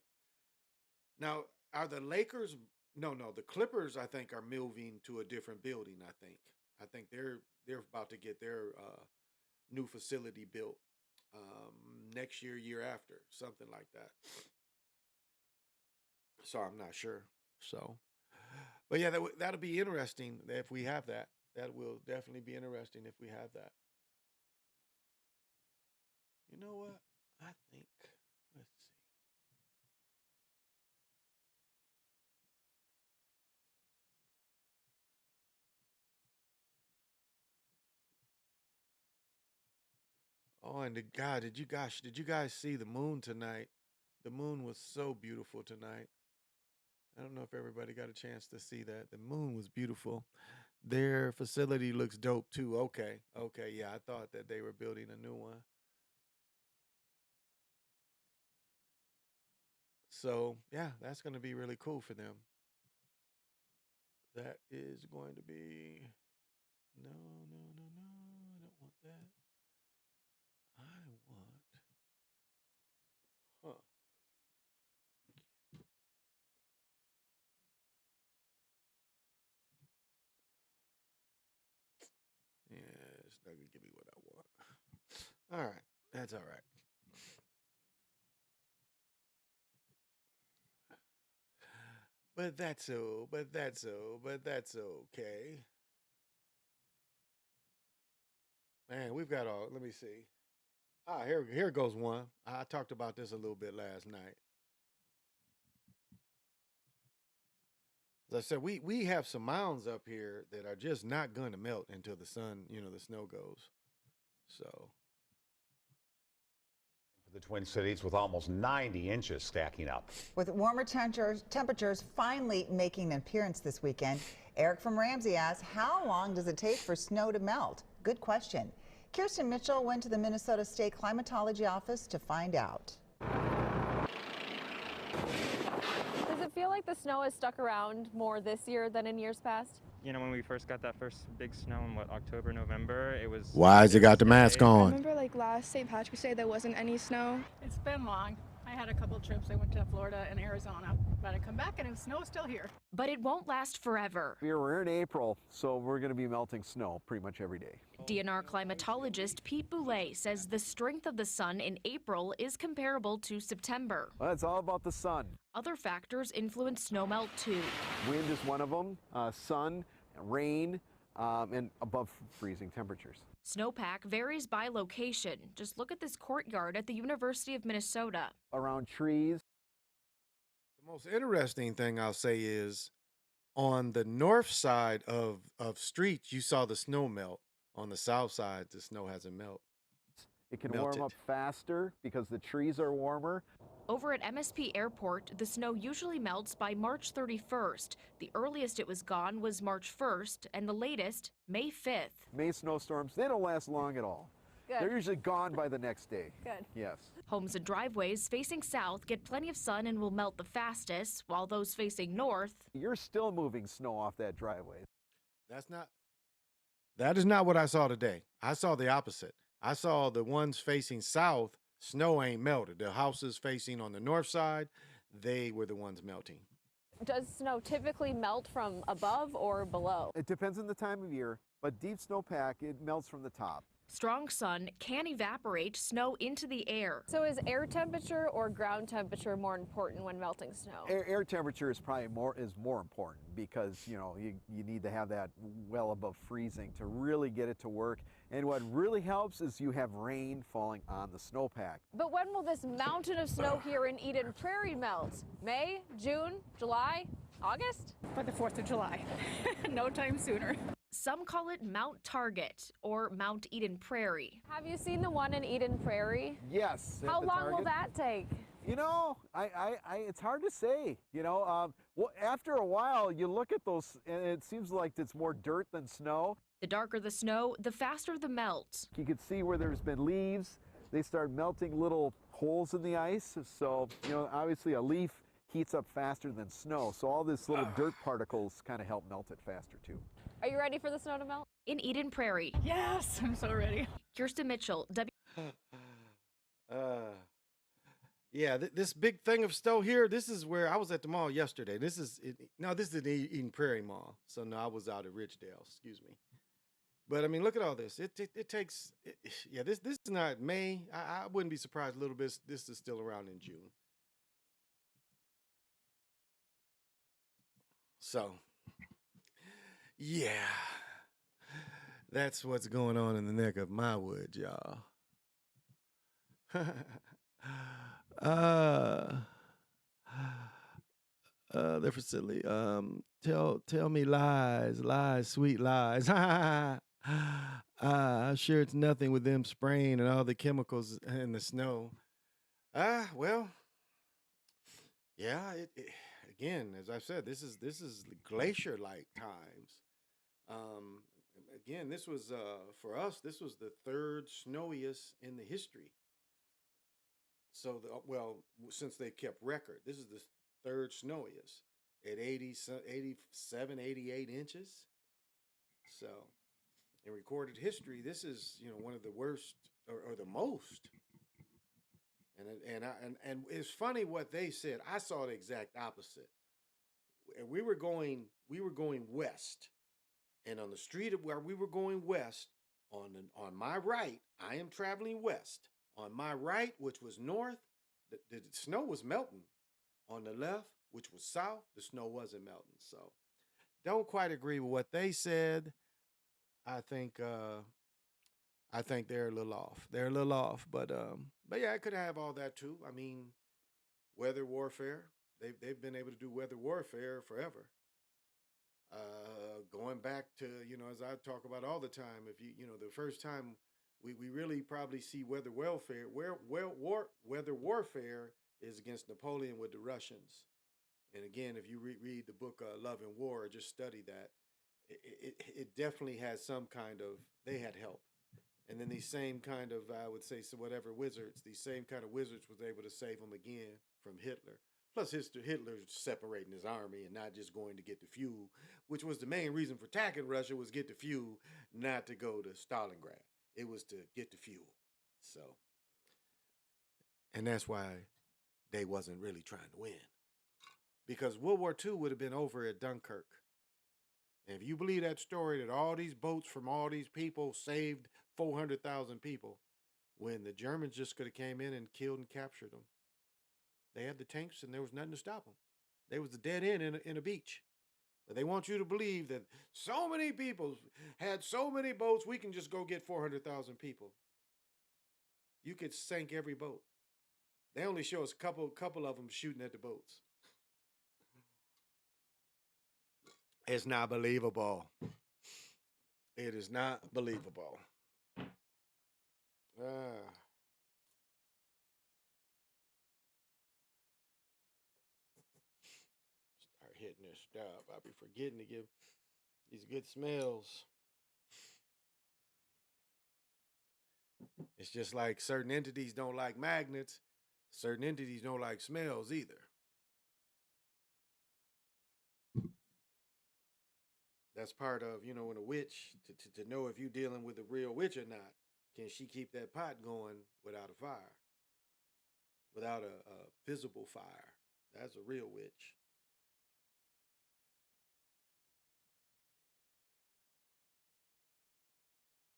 now, are the Lakers? No, the Clippers, I think, are moving to a different building. I think they're about to get their new facility built next year after, something like that. So I'm not sure. So, but yeah, that'll be interesting if we have that. That will definitely be interesting if we have that. You know what? I think, let's see. Oh, and did you guys see the moon tonight? The moon was so beautiful tonight. I don't know if everybody got a chance to see that. The moon was beautiful. Their facility looks dope too. Okay. Okay. Yeah, I thought that they were building a new one. So, yeah, that's going to be really cool for them. That is going to be. No, no, no, no. I don't want that. I want. Huh. Yeah, it's not going to give me what I want. All right. That's all right. But that's okay. Man, we've got all. Let me see. Here goes one. I talked about this a little bit last night. As I said, we have some mounds up here that are just not going to melt until the sun, the snow goes. So
For the Twin Cities, with almost 90 inches stacking up.
With warmer temperatures finally making an appearance this weekend, Eric from Ramsey asks, how long does it take for snow to melt? Good question. Kirsten Mitchell went to the Minnesota State Climatology Office to find out.
Does it feel like the snow has stuck around more this year than in years past?
You know, when we first got that first big snow in October, November, it was.
why has it got the mask
I
on?
remember like last St. Patrick's Day there wasn't any snow.
It's been long. I had a couple trips. I went to Florida and Arizona, but I come back and the snow is still here.
But it won't last forever.
We're in April, so we're going to be melting snow pretty much every day.
DNR climatologist Pete Boulay says the strength of the sun in April is comparable to September.
Well, it's all about the sun.
Other factors influence snowmelt too.
Wind is one of them, sun, rain, and above freezing temperatures.
Snowpack varies by location. Just look at this courtyard at the University of Minnesota.
Around trees.
The most interesting thing I'll say is on the north side of streets, you saw the snow melt. On the south side, the snow hasn't melted.
It can warm up faster because the trees are warmer.
Over at MSP Airport, the snow usually melts by March 31st. The earliest it was gone was March 1st, and the latest, May 5th.
May snowstorms, they don't last long at all.
Good.
They're usually gone by the next day.
Good.
Yes.
Homes and driveways facing south get plenty of sun and will melt the fastest, while those facing north.
You're still moving snow off that driveway.
That is not what I saw today. I saw the opposite. I saw the ones facing south, snow ain't melted. The houses facing on the north side, they were the ones melting.
Does snow typically melt from above or below?
It depends on the time of year, but deep snowpack, it melts from the top.
Strong sun can evaporate snow into the air.
So is air temperature or ground temperature more important when melting snow?
Air temperature is probably more important because you need to have that well above freezing to really get it to work. And what really helps is you have rain falling on the snowpack.
But when will this mountain of snow here in Eden Prairie melt? May, June, July, August?
By the 4th of July. No time sooner.
Some call it Mount Target or Mount Eden Prairie.
Have you seen the one in Eden Prairie?
Yes.
How long will that take?
It's hard to say. Well, after a while, you look at those, and it seems like it's more dirt than snow.
The darker the snow, the faster the melt.
You can see where there's been leaves. They start melting little holes in the ice. So, obviously a leaf heats up faster than snow. So all these little dirt particles kind of help melt it faster too.
Are you ready for the snow to melt?
In Eden Prairie.
Yes, I'm so ready.
Kirsten Mitchell,
Yeah, this big thing of snow here, this is where I was at the mall yesterday. This is the Eden Prairie Mall. So no, I was out at Ridgedale, excuse me. But I mean, look at all this. It takes, this is not May. I wouldn't be surprised a little bit. This is still around in June. So, yeah, that's what's going on in the neck of my woods, y'all. Their facility. Tell me lies, sweet lies. I'm sure it's nothing with them spraying and all the chemicals in the snow. Well, yeah. Again, as I said, this is glacier-like times. Um, Again, this was for us. This was the third snowiest in the history. So, since they kept record, this is the third snowiest at 87, 88 inches. So, in recorded history, this is one of the worst or the most. And it's funny what they said. I saw the exact opposite. And we were going west, and on the street of where we were going west, on my right, I am traveling west. On my right, which was north, the snow was melting. On the left, which was south, the snow wasn't melting. So, don't quite agree with what they said. I think they're a little off. They're a little off, but yeah, I could have all that too. I mean, weather warfare. They've been able to do weather warfare forever. Going back to as I talk about all the time, if the first time we really probably see weather welfare, weather warfare is against Napoleon with the Russians. And again, if you read the book Love and War, or just study that, it definitely has some kind of, they had help. And then these same kind of, I would say, so whatever wizards, these same kind of wizards was able to save them again from Hitler. Plus, Hitler's separating his army and not just going to get the fuel, which was the main reason for attacking Russia, was get the fuel, not to go to Stalingrad. It was to get the fuel. So, and that's why they wasn't really trying to win. Because World War II would have been over at Dunkirk. And if you believe that story that all these boats from all these people saved 400,000 people, when the Germans just could have came in and killed and captured them. They had the tanks and there was nothing to stop them. They was the dead end in a beach. But they want you to believe that so many people had so many boats, we can just go get 400,000 people. You could sink every boat. They only show us a couple of them shooting at the boats. It's not believable. It is not believable. Start hitting this stuff. I'll be forgetting to give these good smells. It's just like certain entities don't like magnets. Certain entities don't like smells either. That's part of, when a witch, to know if you're dealing with a real witch or not, can she keep that pot going without a fire? Without a visible fire? That's a real witch.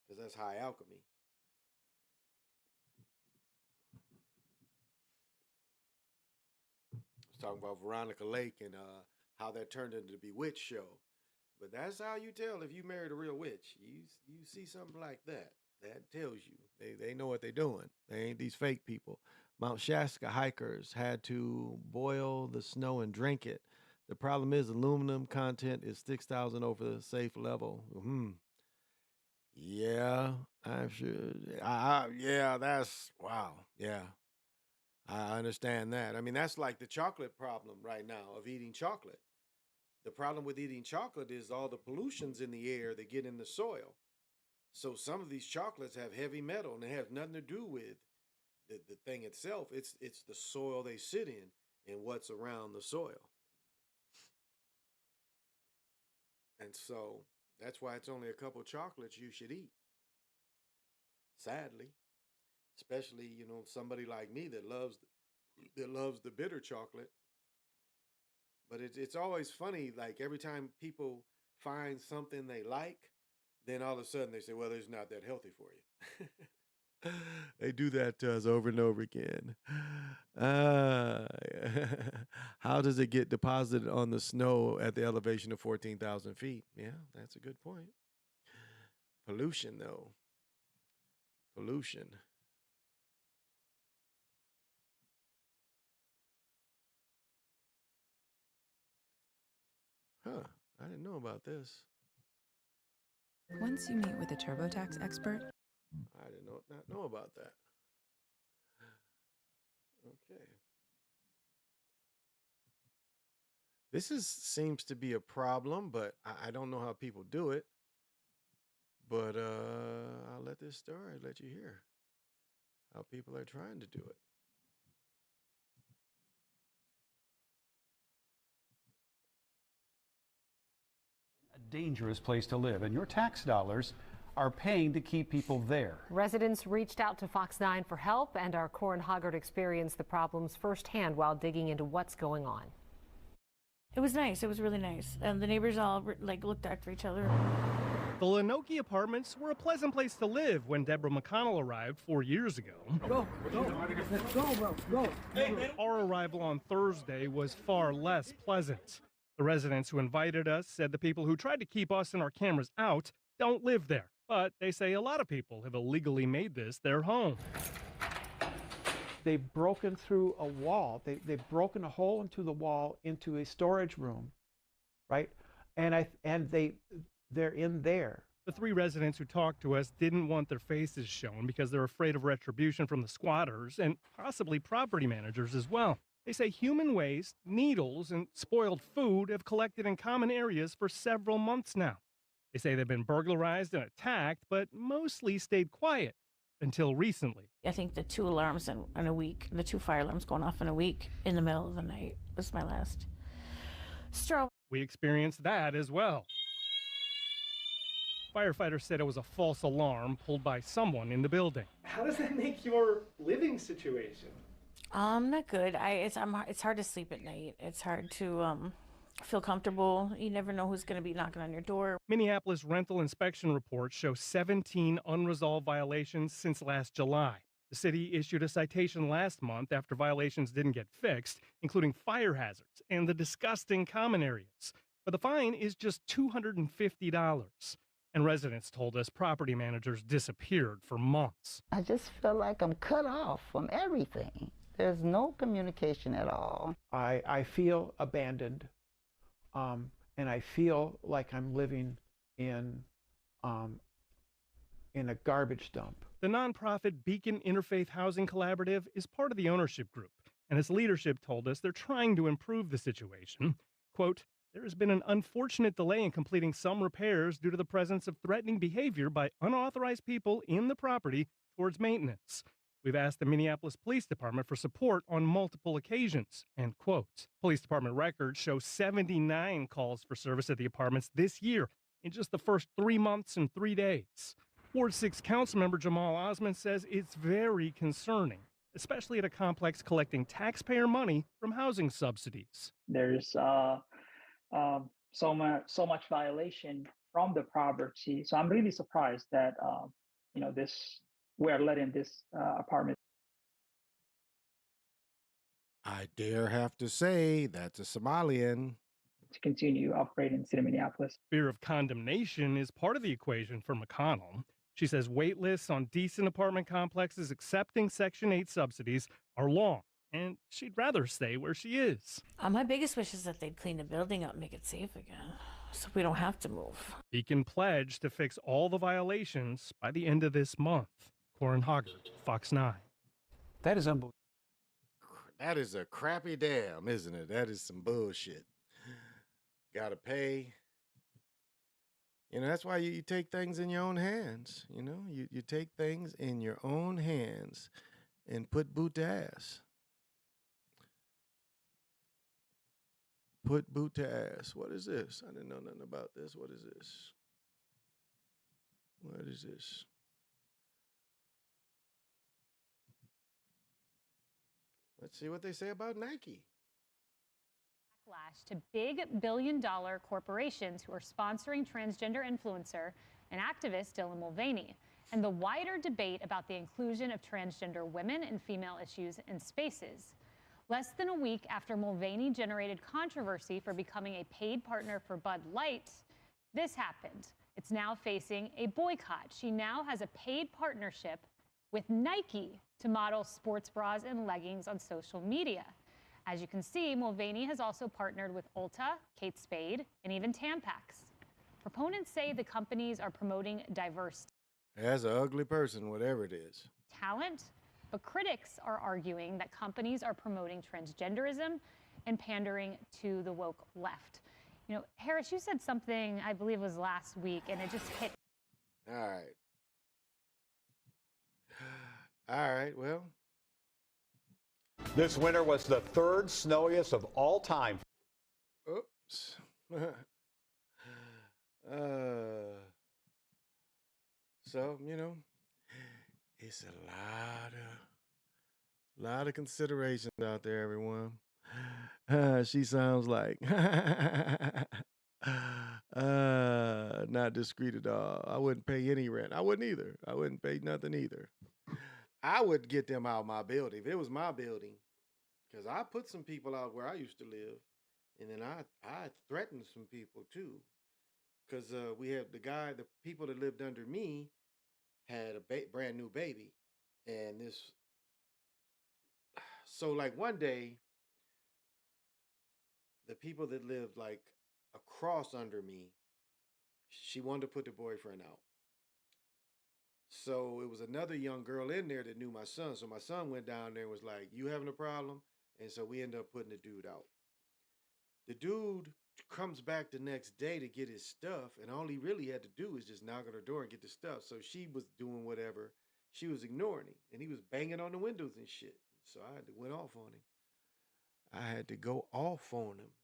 Because that's high alchemy. I was talking about Veronica Lake and how that turned into the Bewitched show. But that's how you tell if you married a real witch. You see something like that. That tells you they know what they're doing. They ain't these fake people. Mount Shasta hikers had to boil the snow and drink it. The problem is aluminum content is 6,000 over the safe level. Yeah, I'm sure. Yeah, that's wow. Yeah, I understand that. I mean, that's like the chocolate problem right now of eating chocolate. The problem with eating chocolate is all the pollutions in the air that get in the soil. So some of these chocolates have heavy metal and it has nothing to do with the thing itself. It's the soil they sit in and what's around the soil. And so that's why it's only a couple chocolates you should eat. Sadly, especially, somebody like me that loves the bitter chocolate. But it's always funny, like every time people find something they like, then all of a sudden they say, well, it's not that healthy for you. They do that to us over and over again. How does it get deposited on the snow at the elevation of 14,000 feet? Yeah, that's a good point. Pollution, though. Pollution. Huh, I didn't know about this.
Once you meet with a TurboTax expert,
I did not know about that. Okay. This seems to be a problem, but I don't know how people do it. But I'll let this story let you hear how people are trying to do it.
A dangerous place to live, and your tax dollars are paying to keep people there.
Residents reached out to Fox 9 for help, and our Corin Hoggard experienced the problems firsthand while digging into what's going on.
It was nice. It was really nice. And the neighbors all looked after each other.
The Lenoke apartments were a pleasant place to live when Deborah McConnell arrived 4 years ago.
Go, bro, go.
Our arrival on Thursday was far less pleasant. The residents who invited us said the people who tried to keep us and our cameras out don't live there. But they say a lot of people have illegally made this their home.
They've broken through a wall. They've broken a hole into the wall into a storage room, right? And they're in there.
The three residents who talked to us didn't want their faces shown because they're afraid of retribution from the squatters and possibly property managers as well. They say human waste, needles, and spoiled food have collected in common areas for several months now. They say they've been burglarized and attacked, but mostly stayed quiet until recently.
I think the 2 alarms in a week, the 2 fire alarms going off in a week in the middle of the night was my last straw.
We experienced that as well. Firefighters said it was a false alarm pulled by someone in the building.
How does that make your living situation?
Not good. It's hard to sleep at night. It's hard to feel comfortable. You never know who's going to be knocking on your door.
Minneapolis rental inspection reports show 17 unresolved violations since last July. The city issued a citation last month after violations didn't get fixed, including fire hazards and the disgusting common areas. But the fine is just $250. And residents told us property managers disappeared for months.
I just feel like I'm cut off from everything. There's no communication at all.
I feel abandoned, and I feel like I'm living in a garbage dump.
The nonprofit Beacon Interfaith Housing Collaborative is part of the ownership group, and its leadership told us they're trying to improve the situation. Quote, there has been an unfortunate delay in completing some repairs due to the presence of threatening behavior by unauthorized people in the property towards maintenance. We've asked the Minneapolis Police Department for support on multiple occasions, end quote. Police Department records show 79 calls for service at the apartments this year in just the first 3 months and 3 days. Ward 6 Councilmember Jamal Osman says it's very concerning, especially at a complex collecting taxpayer money from housing subsidies.
There's so much violation from the property. So I'm really surprised that we're letting this apartment.
I dare have to say that's a Somalian.
To continue operating in the city of Minneapolis.
Fear of condemnation is part of the equation for McConnell. She says wait lists on decent apartment complexes accepting Section 8 subsidies are long, and she'd rather stay where she is.
My biggest wish is that they'd clean the building up and make it safe again, so we don't have to move.
Beacon pledged to fix all the violations by the end of this month. Corin Hoggard, Fox 9.
That is unbelievable.
That is a crappy dam, isn't it? That is some bullshit. Gotta pay. You know, that's why you take things in your own hands. You know, you take things in your own hands and put boot to ass. Put boot to ass. What is this? I didn't know nothing about this. What is this? What is this? Let's see what they say about Nike.
Backlash to big billion-dollar corporations who are sponsoring transgender influencer and activist Dylan Mulvaney, and the wider debate about the inclusion of transgender women and female issues in spaces. Less than a week after Mulvaney generated controversy for becoming a paid partner for Bud Light, this happened. It's now facing a boycott. She now has a paid partnership with Nike to model sports bras and leggings on social media. As you can see, Mulvaney has also partnered with Ulta, Kate Spade, and even Tampax. Opponents say the companies are promoting diverse
That's an ugly person, whatever it is.
talent, but critics are arguing that companies are promoting transgenderism and pandering to the woke left. You know, Harris, you said something, I believe it was last week, and it just hit.
All right. All right, well.
This winter was the third snowiest of all time.
Oops. So, you know, it's a lot of considerations out there, everyone. She sounds like not discreet at all. I wouldn't pay any rent. I wouldn't either. I wouldn't pay nothing either. I would get them out of my building if it was my building, because I put some people out where I used to live, and then I threatened some people too, because we had the people that lived under me had a brand new baby, and so like one day, the people that lived like across under me, she wanted to put the boyfriend out. So it was another young girl in there that knew my son. So my son went down there and was like, "You having a problem?" And so we ended up putting the dude out. The dude comes back the next day to get his stuff, and all he really had to do is just knock on her door and get the stuff. So she was doing whatever. She was ignoring him, and he was banging on the windows and shit. So I had to went off on him. I had to go off on him.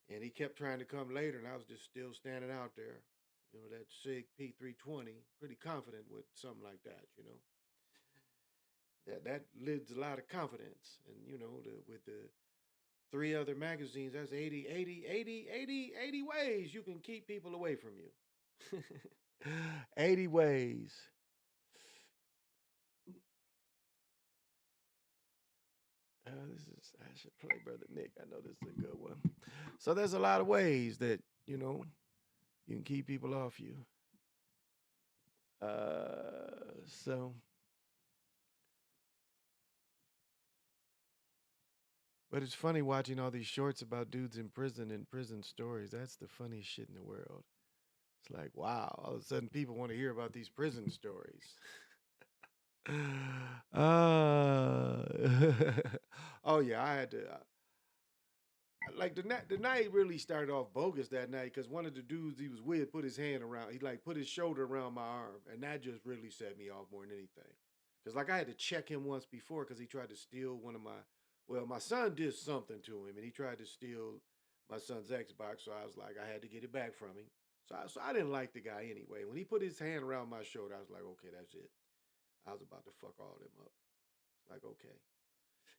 And he kept trying to come later, and I was just still standing out there. You know, that SIG P320, pretty confident with something like that, you know. That leads a lot of confidence. And, you know, with the 3 other magazines, that's 80 ways you can keep people away from you. 80 ways. I should play Brother Nick. I know this is a good one. So there's a lot of ways that, you know, you can keep people off you. But it's funny watching all these shorts about dudes in prison and prison stories. That's the funniest shit in the world. It's like, wow, all of a sudden people want to hear about these prison stories. Oh yeah, I had to. Like the night really started off bogus that night because one of the dudes he was with put his hand around. He like put his shoulder around my arm, and that just really set me off more than anything. Because like I had to check him once before because he tried to steal one of my. Well, my son did something to him, and he tried to steal my son's Xbox. So I was like, I had to get it back from him. So I didn't like the guy anyway. When he put his hand around my shoulder, I was like, okay, that's it. I was about to fuck all them up. Like, okay.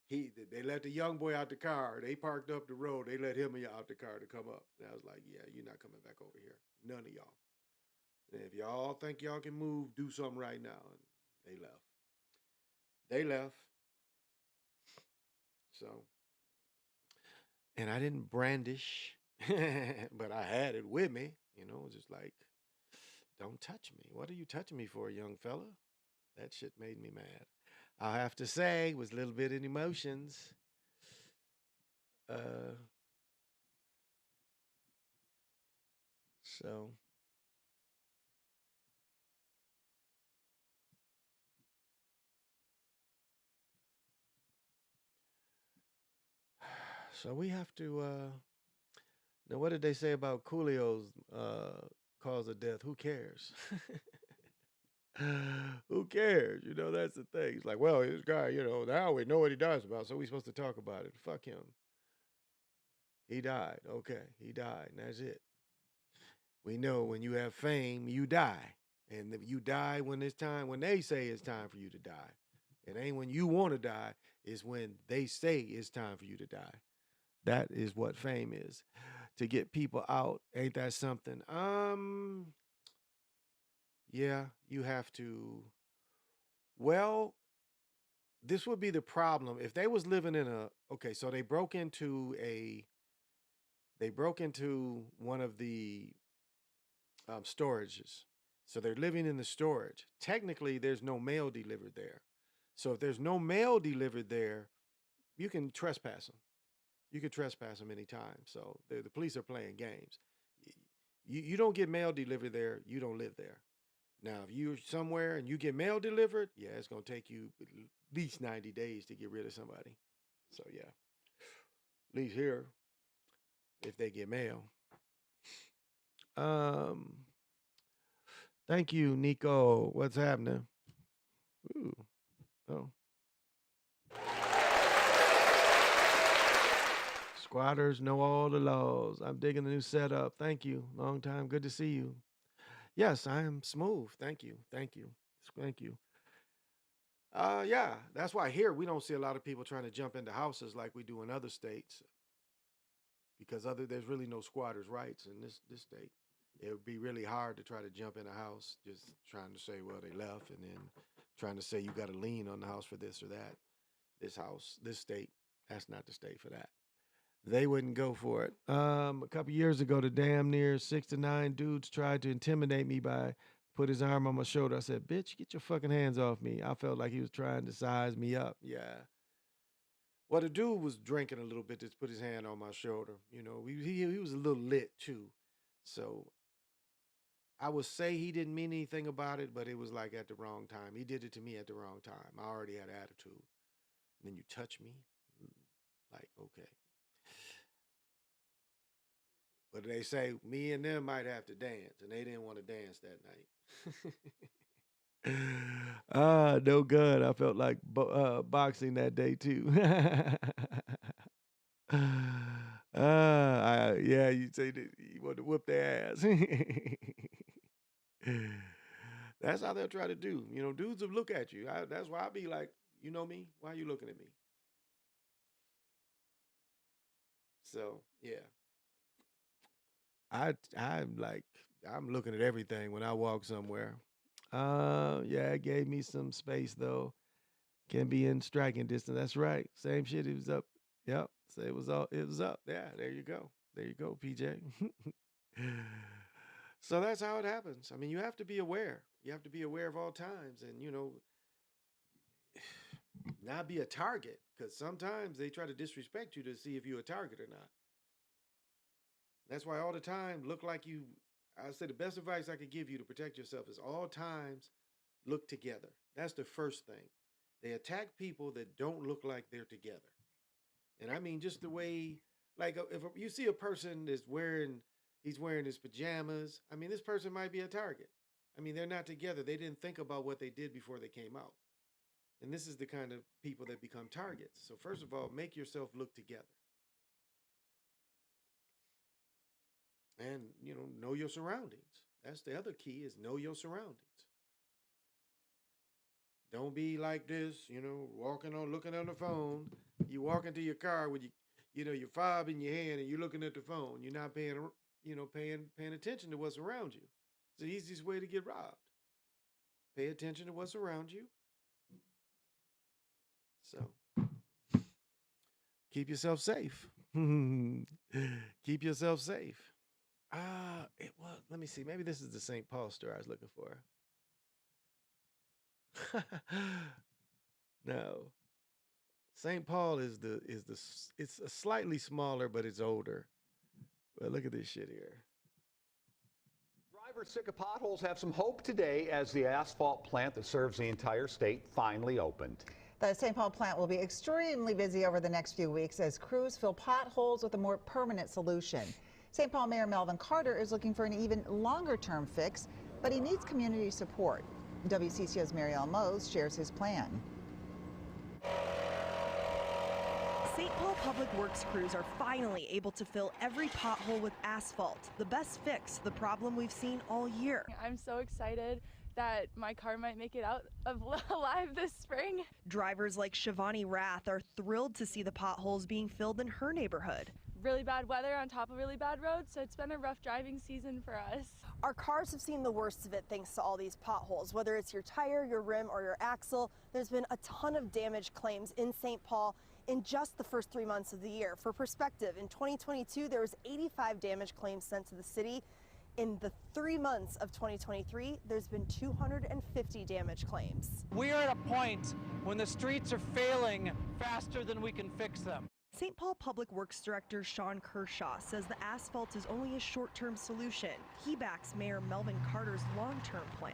They let the young boy out the car. They parked up the road. They let him out the car to come up. And I was like, yeah, you're not coming back over here. None of y'all. And if y'all think y'all can move, do something right now. And they left. They left. So, and I didn't brandish, but I had it with me. You know, just like, don't touch me. What are you touching me for, young fella? That shit made me mad. I'll have to say, was a little bit in emotions. So we have to. Now, what did they say about Coolio's cause of death? Who cares? Who cares? You know, that's the thing. It's like, well, this guy, you know, now we know what he dies about, so we're supposed to talk about it. Fuck him. He died. Okay, he died, and that's it. We know when you have fame, you die. And if you die when it's time, when they say it's time for you to die. It ain't when you want to die, it's when they say it's time for you to die. That is what fame is. To get people out, ain't that something? Yeah, you have to. Well, this would be the problem. If they was living in okay, so they broke into one of the storages. So they're living in the storage. Technically, there's no mail delivered there. So if there's no mail delivered there, you can trespass them. You can trespass them anytime. So the police are playing games. You don't get mail delivered there, you don't live there. Now, if you're somewhere and you get mail delivered, yeah, it's going to take you at least 90 days to get rid of somebody. So, yeah, at least here, if they get mail. Thank you, Nico. What's happening? Ooh. Oh. Squatters know all the laws. I'm digging the new setup. Thank you. Long time. Good to see you. Yes, I am smooth. Thank you. Thank you. Thank you. Yeah, that's why here we don't see a lot of people trying to jump into houses like we do in other states. Because there's really no squatters' rights in this state. It would be really hard to try to jump in a house just trying to say, well, they left, and then trying to say you got a lien on the house for this or that. This house, this state, that's not the state for that. They wouldn't go for it. A couple years ago, the damn near 6 to 9 dudes tried to intimidate me by put his arm on my shoulder. I said, bitch, get your fucking hands off me. I felt like he was trying to size me up. Yeah. Well, the dude was drinking a little bit to put his hand on my shoulder. You know, he was a little lit too. So I would say he didn't mean anything about it, but it was like at the wrong time. He did it to me at the wrong time. I already had attitude. And then you touch me? Like, okay. But they say me and them might have to dance, and they didn't want to dance that night. No gun. I felt like boxing that day too. Yeah, you say that you want to whoop their ass. That's how they'll try to do. You know, dudes will look at you. That's why I be like, you know me? Why are you looking at me? So yeah. I'm looking at everything when I walk somewhere. Yeah, it gave me some space though. Can be in striking distance. That's right. Same shit. It was up. Yep. So it was up. Yeah, there you go. There you go, PJ. So that's how it happens. I mean, you have to be aware. You have to be aware of all times, and you know, not be a target, because sometimes they try to disrespect you to see if you're a target or not. That's why all the time look like you. I say the best advice I could give you to protect yourself is all times look together. That's the first thing. They attack people that don't look like they're together. And I mean just the way, like if you see a person that's he's wearing his pajamas, I mean this person might be a target. I mean they're not together. They didn't think about what they did before they came out. And this is the kind of people that become targets. So first of all, make yourself look together. And, you know your surroundings. That's the other key, is know your surroundings. Don't be like this, you know, looking on the phone. You walk into your car with your fob in your hand and you're looking at the phone. You're not paying attention to what's around you. It's the easiest way to get robbed. Pay attention to what's around you. So, keep yourself safe. Keep yourself safe. Let me see. Maybe this is the St. Paul store I was looking for. No. St. Paul it's a slightly smaller, but it's older. But look at this shit here.
Drivers sick of potholes have some hope today as the asphalt plant that serves the entire state finally opened.
The St. Paul plant will be extremely busy over the next few weeks as crews fill potholes with a more permanent solution. St. Paul Mayor Melvin Carter is looking for an even longer-term fix, but he needs community support. WCCO's Marielle Mose shares his plan.
St. Paul Public Works crews are finally able to fill every pothole with asphalt, the best fix to the problem we've seen all year.
I'm so excited that my car might make it out alive this spring.
Drivers like Shivani Rath are thrilled to see the potholes being filled in her neighborhood.
Really bad weather on top of really bad roads, so it's been a rough driving season for us.
Our cars have seen the worst of it thanks to all these potholes. Whether it's your tire, your rim, or your axle, there's been a ton of damage claims in St. Paul in just the first 3 months of the year. For perspective, in 2022, there was 85 damage claims sent to the city. In the 3 months of 2023, there's been 250 damage claims.
We are at a point when the streets are failing faster than we can fix them.
St. Paul Public Works Director Sean Kershaw says the asphalt is only a short-term solution. He backs Mayor Melvin Carter's long-term plan.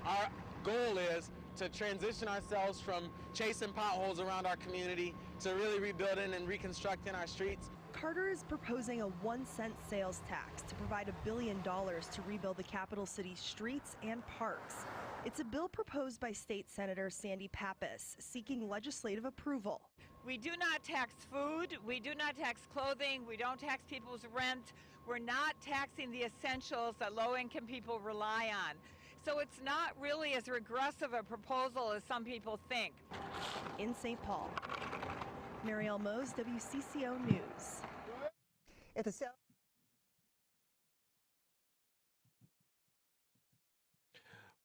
Our goal is to transition ourselves from chasing potholes around our community to really rebuilding and reconstructing our streets.
Carter is proposing a 1-cent sales tax to provide $1 billion to rebuild the capital city's streets and parks. It's a bill proposed by State Senator Sandy Pappas, seeking legislative approval.
We do not tax food, we do not tax clothing, we don't tax people's rent, we're not taxing the essentials that low-income people rely on. So it's not really as regressive a proposal as some people think.
In St. Paul, Marielle Mose, WCCO News.
If the sale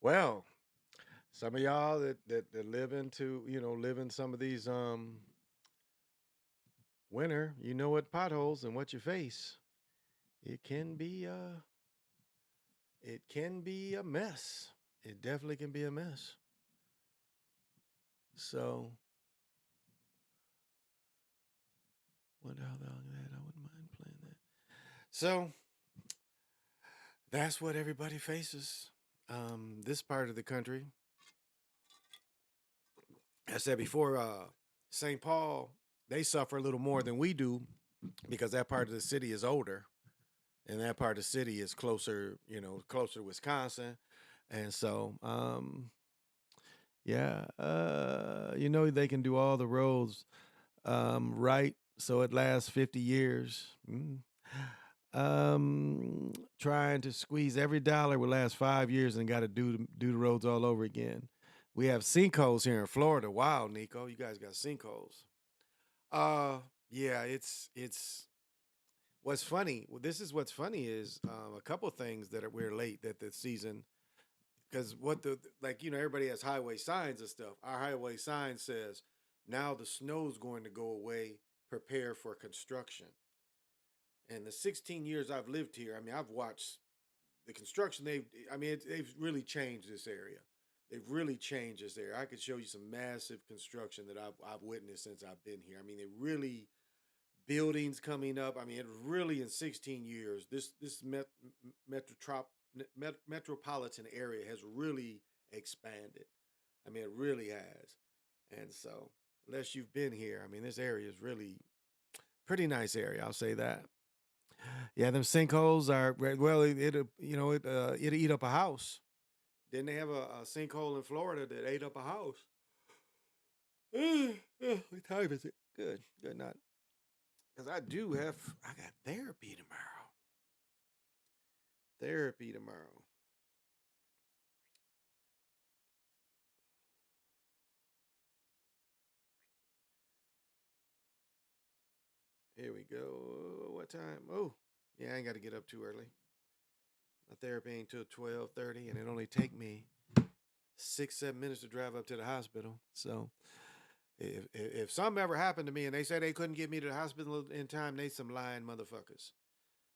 Well, some of y'all that live in some of these winter, you know what potholes and what you face. It can be a mess. It definitely can be a mess. So what the hell that? I wouldn't mind playing that. So that's what everybody faces. This part of the country. I said before, St. Paul, they suffer a little more than we do because that part of the city is older. And that part of the city is closer to Wisconsin. And so, they can do all the roads right so it lasts 50 years. Trying to squeeze every dollar will last 5 years and got to do the roads all over again. We have sinkholes here in Florida. Wow, Nico, you guys got sinkholes. Yeah, it's what's funny. Well, this is what's funny is a couple things that we're late that the season, because everybody has highway signs and stuff. Our highway sign says now the snow's going to go away. Prepare for construction. And the 16 years I've lived here, I mean, I've watched the construction. They've really changed this area. They've really changed this area. I could show you some massive construction that I've witnessed since I've been here. I mean, they really buildings coming up. I mean, it really in 16 years, this metropolitan area has really expanded. I mean, it really has. And so, unless you've been here, I mean, this area is really pretty nice area. I'll say that. Yeah, them sinkholes are it'll eat up a house. Didn't they have a sinkhole in Florida that ate up a house? What time is it? Good, not. Because I got therapy tomorrow. Here we go. What time? Oh, yeah, I ain't got to get up too early. My therapy ain't till 12:30, and it only take me 6-7 minutes to drive up to the hospital. So if something ever happened to me and they say they couldn't get me to the hospital in time, they some lying motherfuckers.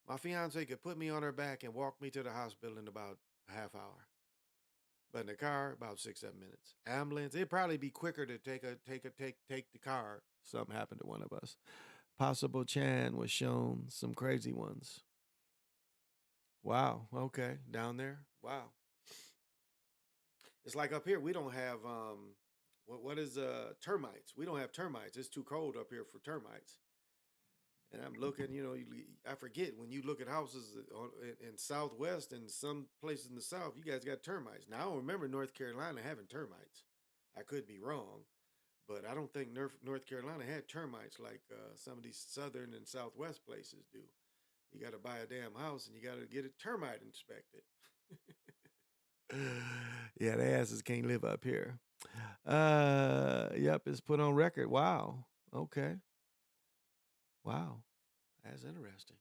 My fiance could put me on her back and walk me to the hospital in about a half hour. But in the car, about 6-7 minutes. Ambulance, it'd probably be quicker to take the car. Something happened to one of us. Possible Chan was shown some crazy ones. Wow. Okay. Down there. Wow. It's like up here, we don't have what is termites. We don't have termites. It's too cold up here for termites. And I'm looking, I forget when you look at houses in Southwest and some places in the South, you guys got termites. Now I don't remember North Carolina having termites. I could be wrong. But I don't think North Carolina had termites like some of these southern and southwest places do. You got to buy a damn house and you got to get it termite inspected. Yeah, the asses can't live up here. Yep, it's put on record. Wow. Okay. Wow. That's interesting.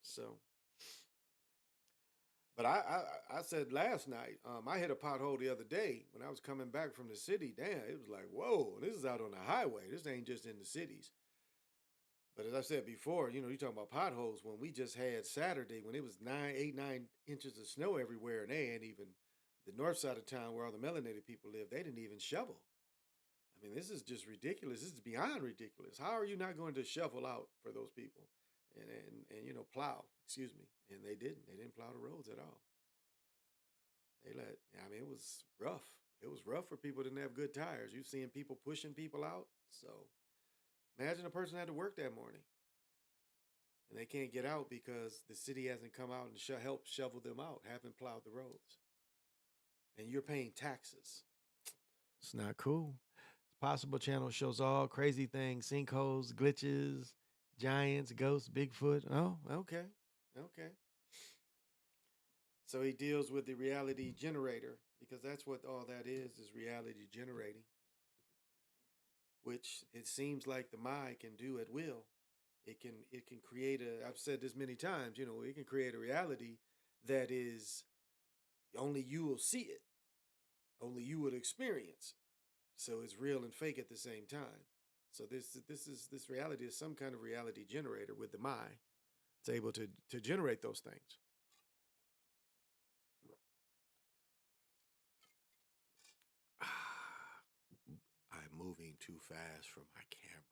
So, but I said last night, I hit a pothole the other day when I was coming back from the city. Damn, it was like, whoa, this is out on the highway. This ain't just in the cities. But as I said before, you're talking about potholes when we just had Saturday when it was 8, 9 inches of snow everywhere, and they ain't even the north side of town where all the melanated people live. They didn't even shovel. I mean, this is just ridiculous. This is beyond ridiculous. How are you not going to shovel out for those people and plow? Excuse me. And they didn't. They didn't plow the roads at all. I mean, it was rough. It was rough for people that didn't have good tires. You've seen people pushing people out. So imagine a person had to work that morning and they can't get out because the city hasn't come out and helped shovel them out, haven't plowed the roads. And you're paying taxes. It's not cool. Possible Channel shows all crazy things, sinkholes, glitches, giants, ghosts, Bigfoot. Oh, okay. Okay. So he deals with the reality generator because that's what all that is reality generating, which it seems like the mind can do at will. It can create I've said this many times, it can create a reality that is only you will see it. Only you would experience. So it's real and fake at the same time. So this reality is some kind of reality generator with the mind. It's able to generate those things. I'm moving too fast for my camera.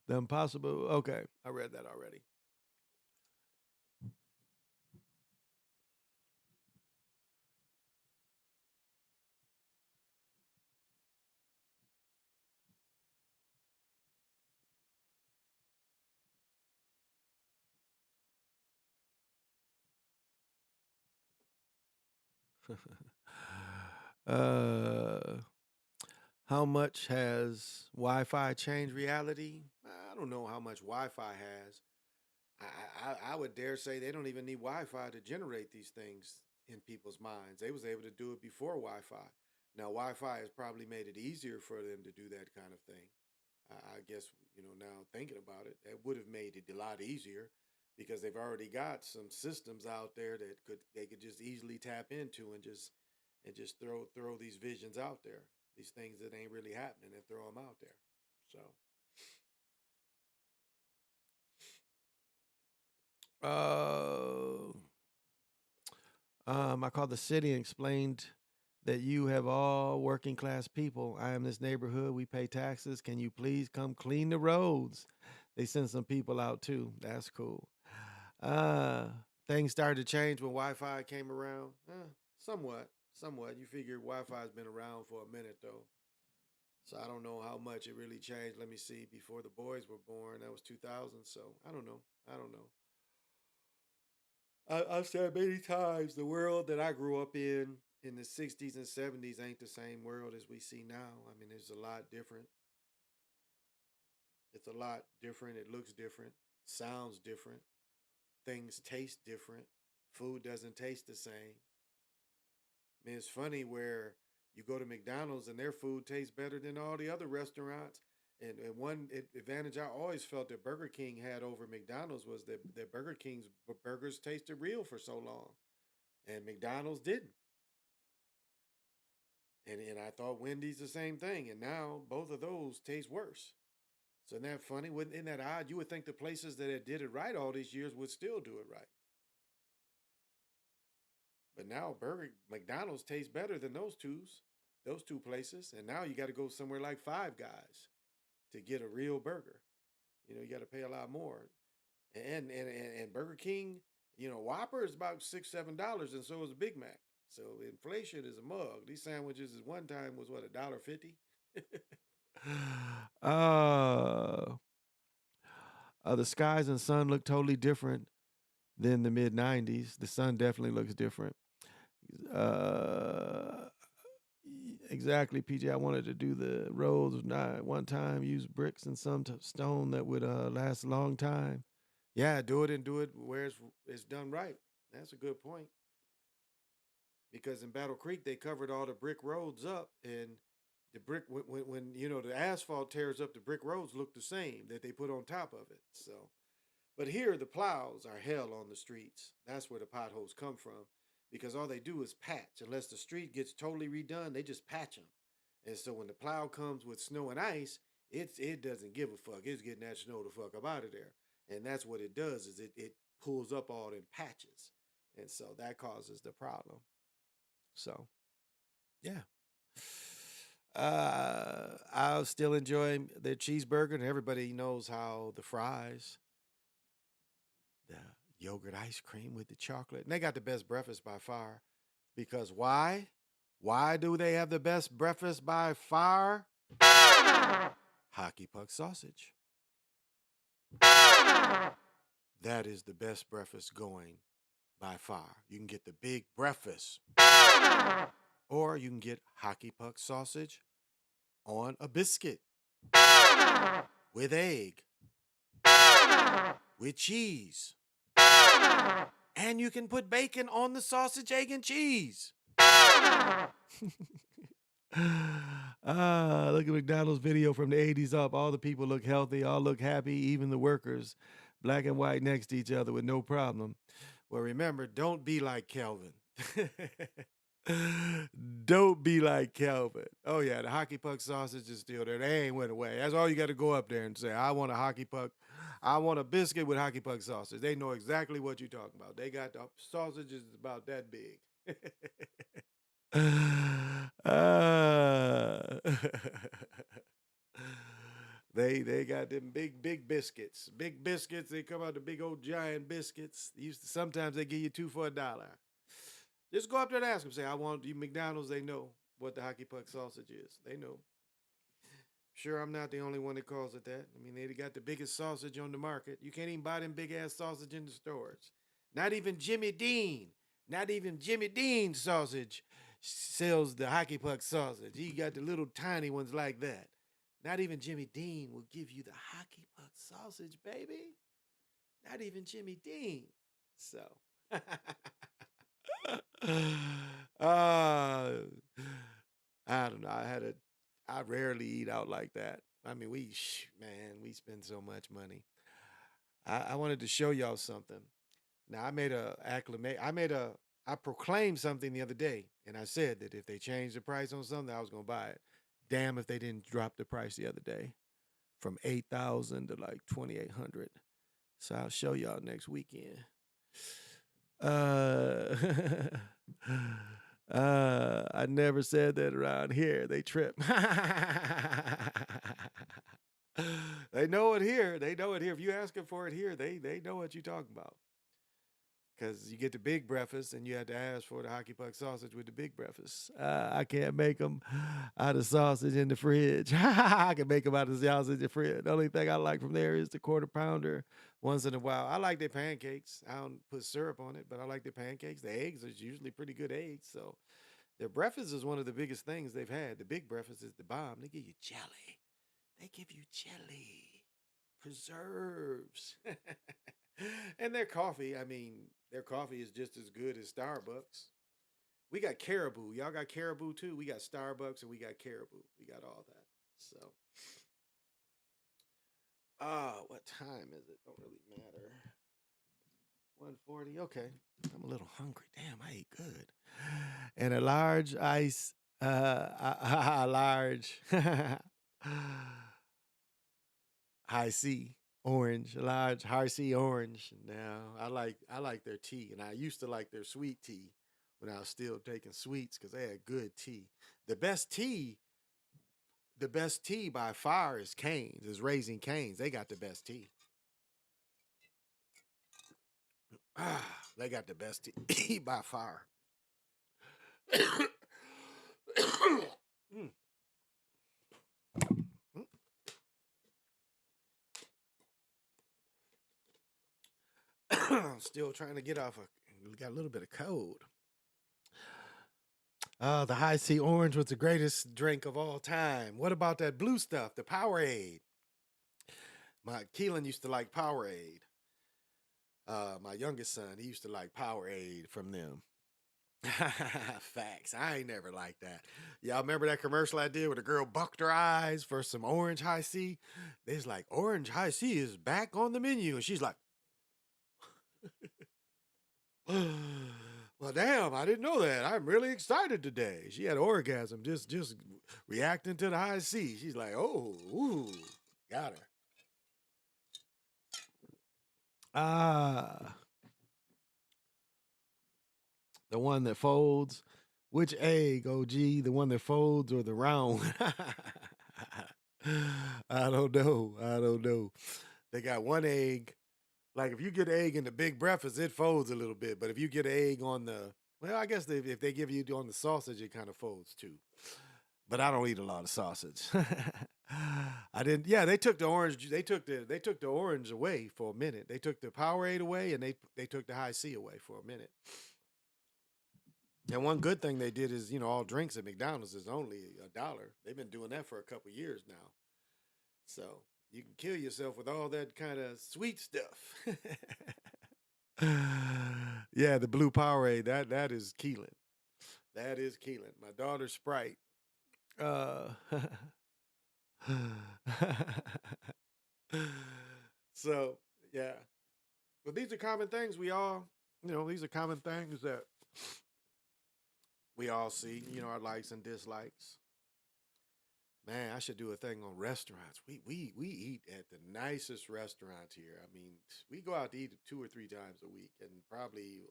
The impossible. Okay, I read that already. How much has Wi-Fi changed reality? I don't know how much Wi-Fi has. I would dare say they don't even need Wi-Fi to generate these things in people's minds. They was able to do it before Wi-Fi. Now Wi-Fi has probably made it easier for them to do that kind of thing. I guess, now thinking about it, that would have made it a lot easier because they've already got some systems out there that they could just easily tap into and just throw these visions out there, these things that ain't really happening, and throw them out there. So, I called the city and explained that you have all working class people. I am this neighborhood. We pay taxes. Can you please come clean the roads? They sent some people out too. That's cool. Things started to change when Wi-Fi came around. Somewhat. You figure Wi-Fi's been around for a minute though. So I don't know how much it really changed. Let me see. Before the boys were born, that was 2000. So I don't know. I've said many times the world that I grew up in the 60s and 70s ain't the same world as we see now. I mean, it's a lot different. It's a lot different. It looks different, sounds different. Things taste different. Food doesn't taste the same. I mean, it's funny where you go to McDonald's and their food tastes better than all the other restaurants. And one advantage I always felt that Burger King had over McDonald's was that Burger King's burgers tasted real for so long, and McDonald's didn't. And I thought Wendy's the same thing, and now both of those taste worse. So isn't that funny? Isn't that odd? You would think the places that did it right all these years would still do it right. But now McDonald's tastes better than those two places, and now you got to go somewhere like Five Guys to get a real burger. You got to pay a lot more. And Burger King, Whopper is about $6-7, and so is a Big Mac. So inflation is a mug. These sandwiches at one time was what, $1.50? The skies and sun look totally different than the mid 90s. The sun definitely looks different. Exactly, PJ. I wanted to do the roads one time, use bricks and some stone that would last a long time. Yeah, do it where it's done right. That's a good point. Because in Battle Creek, they covered all the brick roads up, and the brick, when the asphalt tears up, the brick roads look the same that they put on top of it. So, but here the plows are hell on the streets. That's where the potholes come from. Because all they do is patch. Unless the street gets totally redone, they just patch them. And so when the plow comes with snow and ice, it doesn't give a fuck. It's getting that snow the fuck up out of there. And that's what it does, is it pulls up all them patches. And so that causes the problem. So, yeah. I'll still enjoy their cheeseburger, and everybody knows how the fries, the yogurt ice cream with the chocolate, and they got the best breakfast by far. Because why? Why do they have the best breakfast by far? Hockey puck sausage. That is the best breakfast going by far. You can get the big breakfast, or you can get hockey puck sausage on a biscuit with egg, with cheese. And you can put bacon on the sausage, egg, and cheese. Look at McDonald's video from the 80s up. All the people look healthy, all look happy, even the workers, black and white next to each other with no problem. Well, remember, don't be like Kelvin. Don't be like Kelvin. Oh, yeah, the hockey puck sausage is still there. They ain't went away. That's all you got to go up there and say, I want a hockey puck. I want a biscuit with hockey puck sausage. They know exactly what you're talking about. They got the sausages about that big. They got them big biscuits. Big biscuits. They come out the big old giant biscuits. Sometimes they give you 2 for $1. Just go up there and ask them. Say, I want you McDonald's. They know what the hockey puck sausage is. They know. Sure, I'm not the only one that calls it that. I mean, they got the biggest sausage on the market. You can't even buy them big-ass sausage in the stores. Not even Jimmy Dean. Not even Jimmy Dean sausage sells the hockey puck sausage. He got the little tiny ones like that. Not even Jimmy Dean will give you the hockey puck sausage, baby. Not even Jimmy Dean. So, I don't know. I rarely eat out like that. I mean, we spend so much money. I wanted to show y'all something. Now, I proclaimed something the other day, and I said that if they changed the price on something, I was going to buy it. Damn if they didn't drop the price the other day from $8,000 to like $2,800. So I'll show y'all next weekend. I never said that around here. They trip. They know it here. They know it here. If you asking for it here, they know what you're talking about. Because you get the big breakfast and you have to ask for the hockey puck sausage with the big breakfast. I can't make them out of sausage in the fridge. I can make them out of sausage in the fridge. The only thing I like from there is the quarter pounder once in a while. I like their pancakes. I don't put syrup on it, but I like their pancakes. The eggs are usually pretty good eggs. So their breakfast is one of the biggest things they've had. The big breakfast is the bomb. They give you jelly. They give you jelly, preserves. And their coffee, their coffee is just as good as Starbucks. We got Caribou. Y'all got Caribou too? We got Starbucks and we got Caribou. We got all that. So, what time is it? Don't really matter. 1:40. Okay. I'm a little hungry. Damn, I ate good. And a large ice, a large high C. Orange, a large Hi-C orange. Now I like their tea, and I used to like their sweet tea when I was still taking sweets because they had good tea. The best tea by far is Cane's, is Raising Cane's. They got the best tea. They got the best tea by far. Still trying to get off got a little bit of cold. The Hi-C orange was the greatest drink of all time. What about that blue stuff, the Powerade? My Keelan used to like Powerade. My youngest son, he used to like Powerade from them. Facts. I ain't never liked that. Y'all remember that commercial I did where the girl bucked her eyes for some orange Hi-C? They's like, orange Hi-C is back on the menu. And she's like, well, damn, I didn't know that. I'm really excited today. She had an orgasm just reacting to the Hi-C. She's like, oh, ooh, got her. The one that folds. Which egg, OG? The one that folds or the round? I don't know. I don't know. They got one egg. Like if you get an egg in the big breakfast, it folds a little bit. But if you get an egg on the, well, I guess if they give you on the sausage, it kind of folds too. But I don't eat a lot of sausage. I didn't. Yeah, they took the orange. They took the orange away for a minute. They took the Powerade away, and they took the High C away for a minute. And one good thing they did is, all drinks at McDonald's is only $1. They've been doing that for a couple years now. So you can kill yourself with all that kind of sweet stuff. Yeah, the blue Powerade, that is Keelan. That is Keelan. My daughter's Sprite. So, yeah. But these are common things these are common things that we all see, our likes and dislikes. Man, I should do a thing on restaurants. We eat at the nicest restaurants here. I mean, we go out to eat 2 or 3 times a week, and probably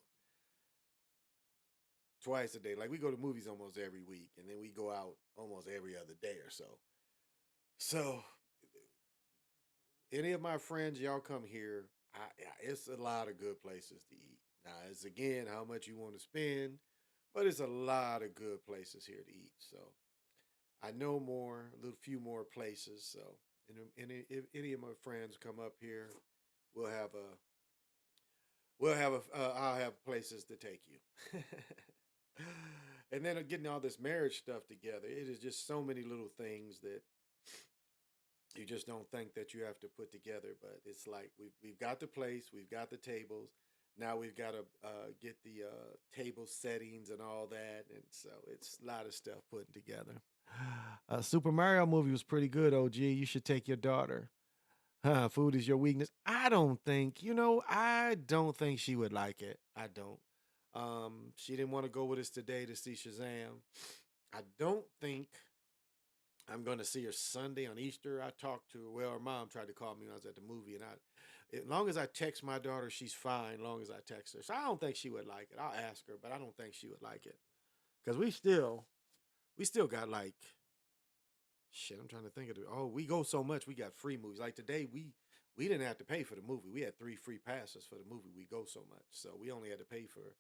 twice a day. Like we go to movies almost every week, and then we go out almost every other day or so. So, any of my friends, y'all come here. It's a lot of good places to eat. Now, it's again how much you want to spend, but it's a lot of good places here to eat. So, I know a few more places. So, and if any of my friends come up here, I'll have places to take you. And then getting all this marriage stuff together, it is just so many little things that you just don't think that you have to put together. But it's like we've got the place, we've got the tables. Now we've got to get the table settings and all that. And so it's a lot of stuff putting together. Super Mario movie was pretty good, OG. You should take your daughter. Food is your weakness. I don't think she would like it. I don't. She didn't want to go with us today to see Shazam. I don't think I'm going to see her Sunday on Easter. I talked to her. Well, her mom tried to call me when I was at the movie, and as long as I text my daughter, she's fine. As long as I text her, so I don't think she would like it. I'll ask her, but I don't think she would like it because we still got like shit. I'm trying to think of it. Oh, we go so much. We got free movies. Like today, we didn't have to pay for the movie. We had 3 free passes for the movie. We go so much, so we only had to pay for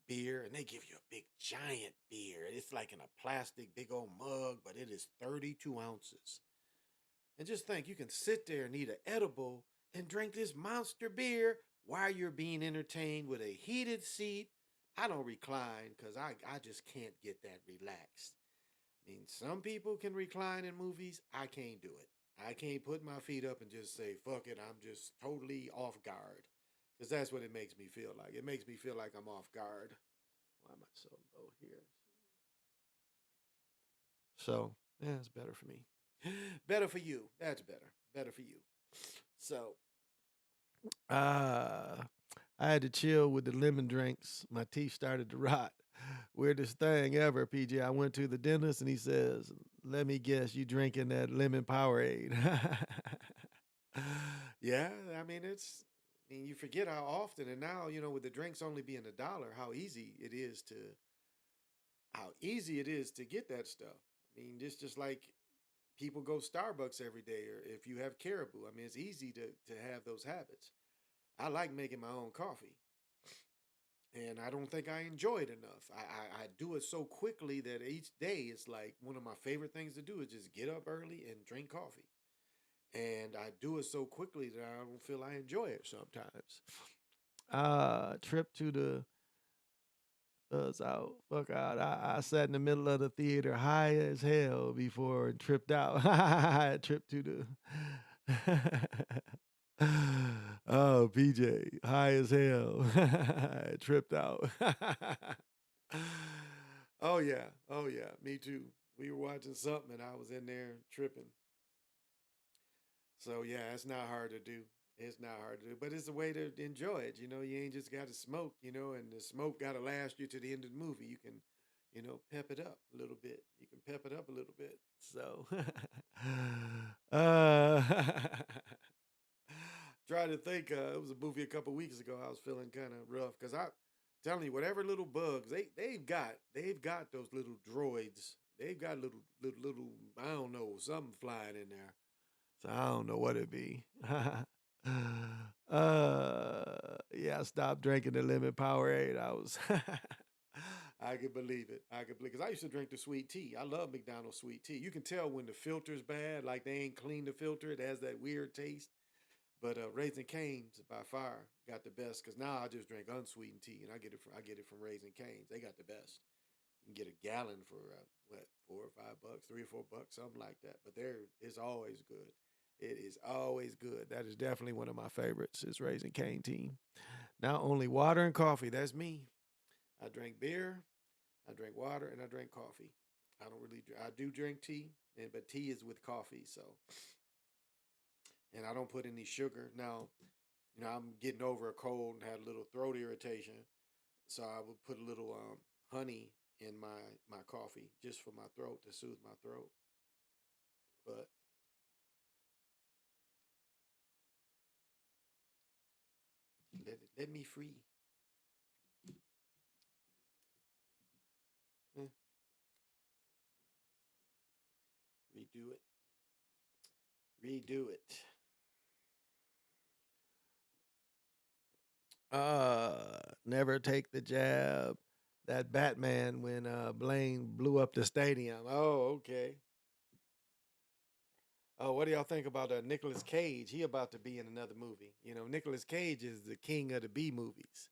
beer, and they give you a big giant beer. It's like in a plastic big old mug, but it is 32 ounces. And just think, you can sit there and eat an edible and drink this monster beer while you're being entertained with a heated seat. I don't recline because I just can't get that relaxed. I mean, some people can recline in movies. I can't do it. I can't put my feet up and just say, fuck it, I'm just totally off guard. Because that's what it makes me feel like. It makes me feel like I'm off guard. Why am I so low here? So, yeah, it's better for me. Better for you. That's better. Better for you. So, I had to chill with the lemon drinks. My teeth started to rot. Weirdest thing ever, PJ. I went to the dentist and he says, let me guess, you drinking that lemon Powerade. Yeah, I mean, you forget how often, and now, with the drinks only being $1, how easy it is to get that stuff. I mean, it's just like people go Starbucks every day, or if you have Caribou. I mean, it's easy to have those habits. I like making my own coffee, and I don't think I enjoy it enough. I do it so quickly that each day it's like one of my favorite things to do is just get up early and drink coffee. And I do it so quickly that I don't feel I enjoy it sometimes. Trip to the out. Fuck out. I sat in the middle of the theater high as hell before and tripped out. Trip to the oh, PJ, high as hell. I tripped out. Oh yeah. Me too. We were watching something and I was in there tripping. So yeah, it's not hard to do. It's not hard to do, but it's a way to enjoy it. You ain't just got to smoke, and the smoke got to last you to the end of the movie. You can, pep it up a little bit. You can pep it up a little bit. So, trying to think, it was a movie a couple weeks ago. I was feeling kind of rough because telling you, whatever little bugs they've got those little droids. They've got little I don't know, something flying in there. So I don't know what it be. Yeah, I stopped drinking the lemon Powerade. I was I could believe it. I could believe because I used to drink the sweet tea. I love McDonald's sweet tea. You can tell when the filter's bad, like they ain't cleaned the filter. It has that weird taste. But Raising Cane's by far got the best because now I just drink unsweetened tea and I get it from Raising Cane's. They got the best. You can get a gallon for what, $4 or $5, $3 or $4, something like that. But it's always good. It is always good. That is definitely one of my favorites. Is Raising Cane tea. Not only water and coffee. That's me. I drink beer, I drink water, and I drink coffee. I don't really. I do drink tea, but tea is with coffee. So, and I don't put any sugar. Now, I'm getting over a cold and had a little throat irritation, so I would put a little honey in my coffee just for my throat to soothe my throat. But let me free. Redo it. Redo it. Never take the jab. That Batman when Blaine blew up the stadium. Oh, okay. Oh, what do y'all think about Nicolas Cage? He about to be in another movie. Nicolas Cage is the king of the B movies.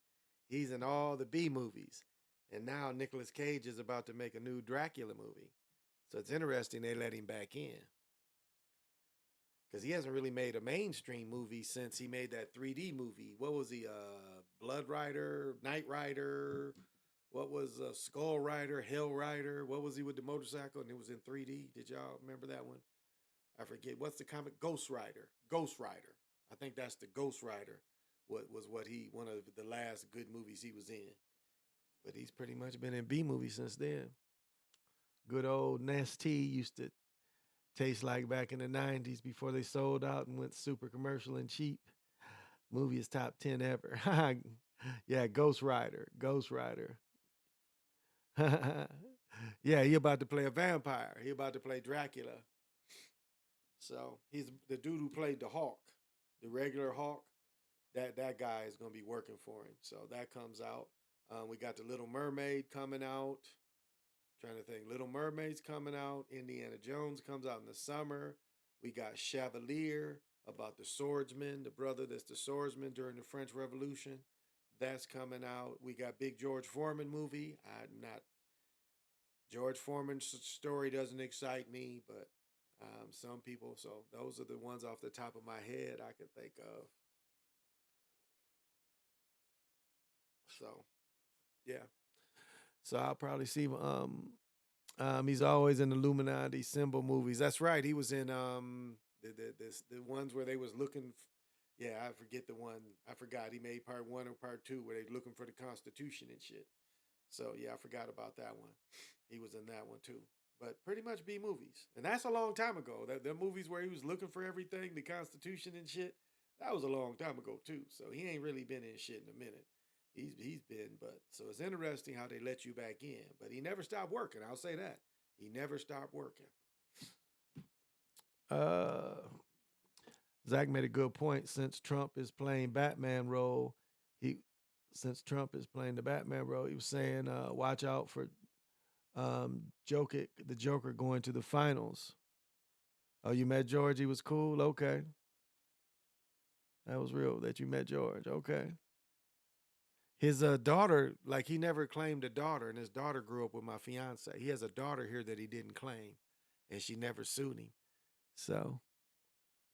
He's in all the B movies. And now Nicolas Cage is about to make a new Dracula movie. So it's interesting they let him back in. Because he hasn't really made a mainstream movie since he made that 3D movie. What was he? Blood Rider, Knight Rider. What was Skull Rider, Hell Rider? What was he with the motorcycle? And it was in 3D. Did y'all remember that one? I forget. What's the comic? Ghost Rider. Ghost Rider. I think that's the Ghost Rider. One of the last good movies he was in. But he's pretty much been in B movies since then. Good old Nestea used to taste like back in the 90s before they sold out and went super commercial and cheap. Movie is top 10 ever. Yeah, Ghost Rider. Ghost Rider. Yeah, he about to play a vampire. He about to play Dracula. So he's the dude who played the Hawk, the regular Hawk. That guy is going to be working for him. So that comes out. We got the Little Mermaid coming out. Trying to think. Little Mermaid's coming out. Indiana Jones comes out in the summer. We got Chevalier about the swordsman, the brother that's the swordsman during the French Revolution. That's coming out. We got Big George Foreman movie. George Foreman's story doesn't excite me, but some people. So those are the ones off the top of my head I can think of. So, yeah. So I'll probably see him. He's always in the Illuminati symbol movies. That's right. He was in the ones where they was looking. Yeah, I forget the one. I forgot. He made part 1 or part 2 where they looking for the Constitution and shit. So yeah, I forgot about that one. He was in that one too. But pretty much B movies, and that's a long time ago. The movies where he was looking for everything, the Constitution and shit. That was a long time ago too. So he ain't really been in shit in a minute. He's been, but so it's interesting how they let you back in. But he never stopped working. I'll say that. He never stopped working. Zach made a good point. Since Trump is playing Batman role, he was saying, watch out for the Joker going to the finals. Oh, you met George? He was cool? Okay. That was real that you met George. Okay. His daughter, like he never claimed a daughter, and his daughter grew up with my fiance. He has a daughter here that he didn't claim, and she never sued him. So,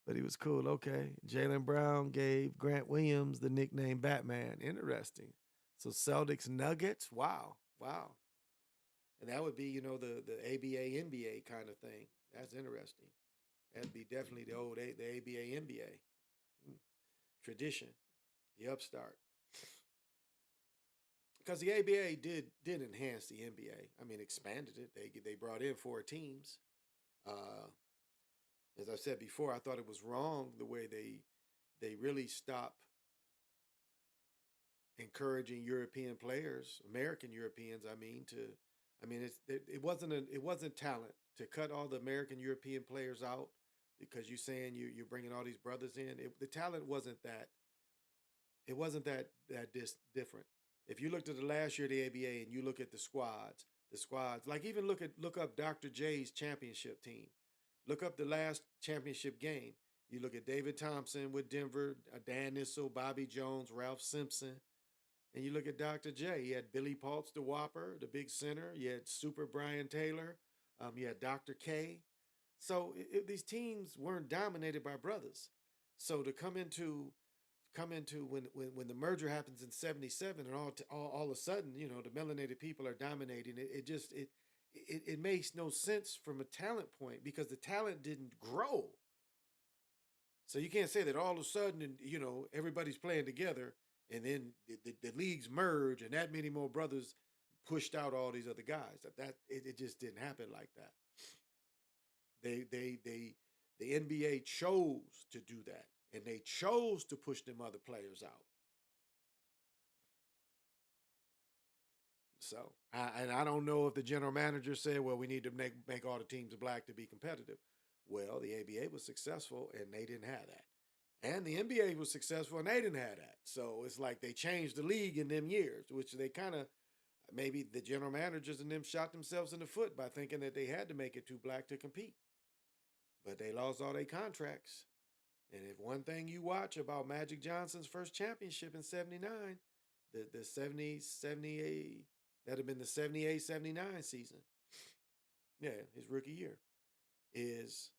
but he was cool. Okay. Jaylen Brown gave Grant Williams the nickname Batman. Interesting. So Celtics Nuggets. Wow. And that would be, the ABA NBA kind of thing. That's interesting. That'd be definitely the ABA NBA tradition, the upstart. Because the ABA did enhance the NBA. I mean, expanded it. They brought in 4 teams. As I said before, I thought it was wrong the way they really stopped encouraging European players, American Europeans, it wasn't talent to cut all the American European players out because you're saying you're bringing all these brothers in. The talent wasn't that. It wasn't that different. If you looked at the last year of the ABA and you look at the squads, like even look up Dr. J's championship team. Look up the last championship game. You look at David Thompson with Denver, Dan Issel, Bobby Jones, Ralph Simpson, and you look at Dr. J. You had Billy Paultz, the Whopper, the big center. You had Super Brian Taylor. You had Dr. K. So these teams weren't dominated by brothers. So to come into when the merger happens in '77 and all of a sudden, the melanated people are dominating, it makes no sense from a talent point because the talent didn't grow. So you can't say that all of a sudden, everybody's playing together and then the leagues merge and that many more brothers pushed out all these other guys. It just didn't happen like that. The NBA chose to do that, and they chose to push them other players out. So, I don't know if the general manager said, well, we need to make all the teams black to be competitive. Well, the ABA was successful, and they didn't have that. And the NBA was successful, and they didn't have that. So it's like they changed the league in them years, which they kind of, maybe the general managers and them shot themselves in the foot by thinking that they had to make it too black to compete. But they lost all their contracts. And if one thing you watch about Magic Johnson's first championship in '79, the 70, 78, that'd have been the 78, 79 season. Yeah, his rookie year is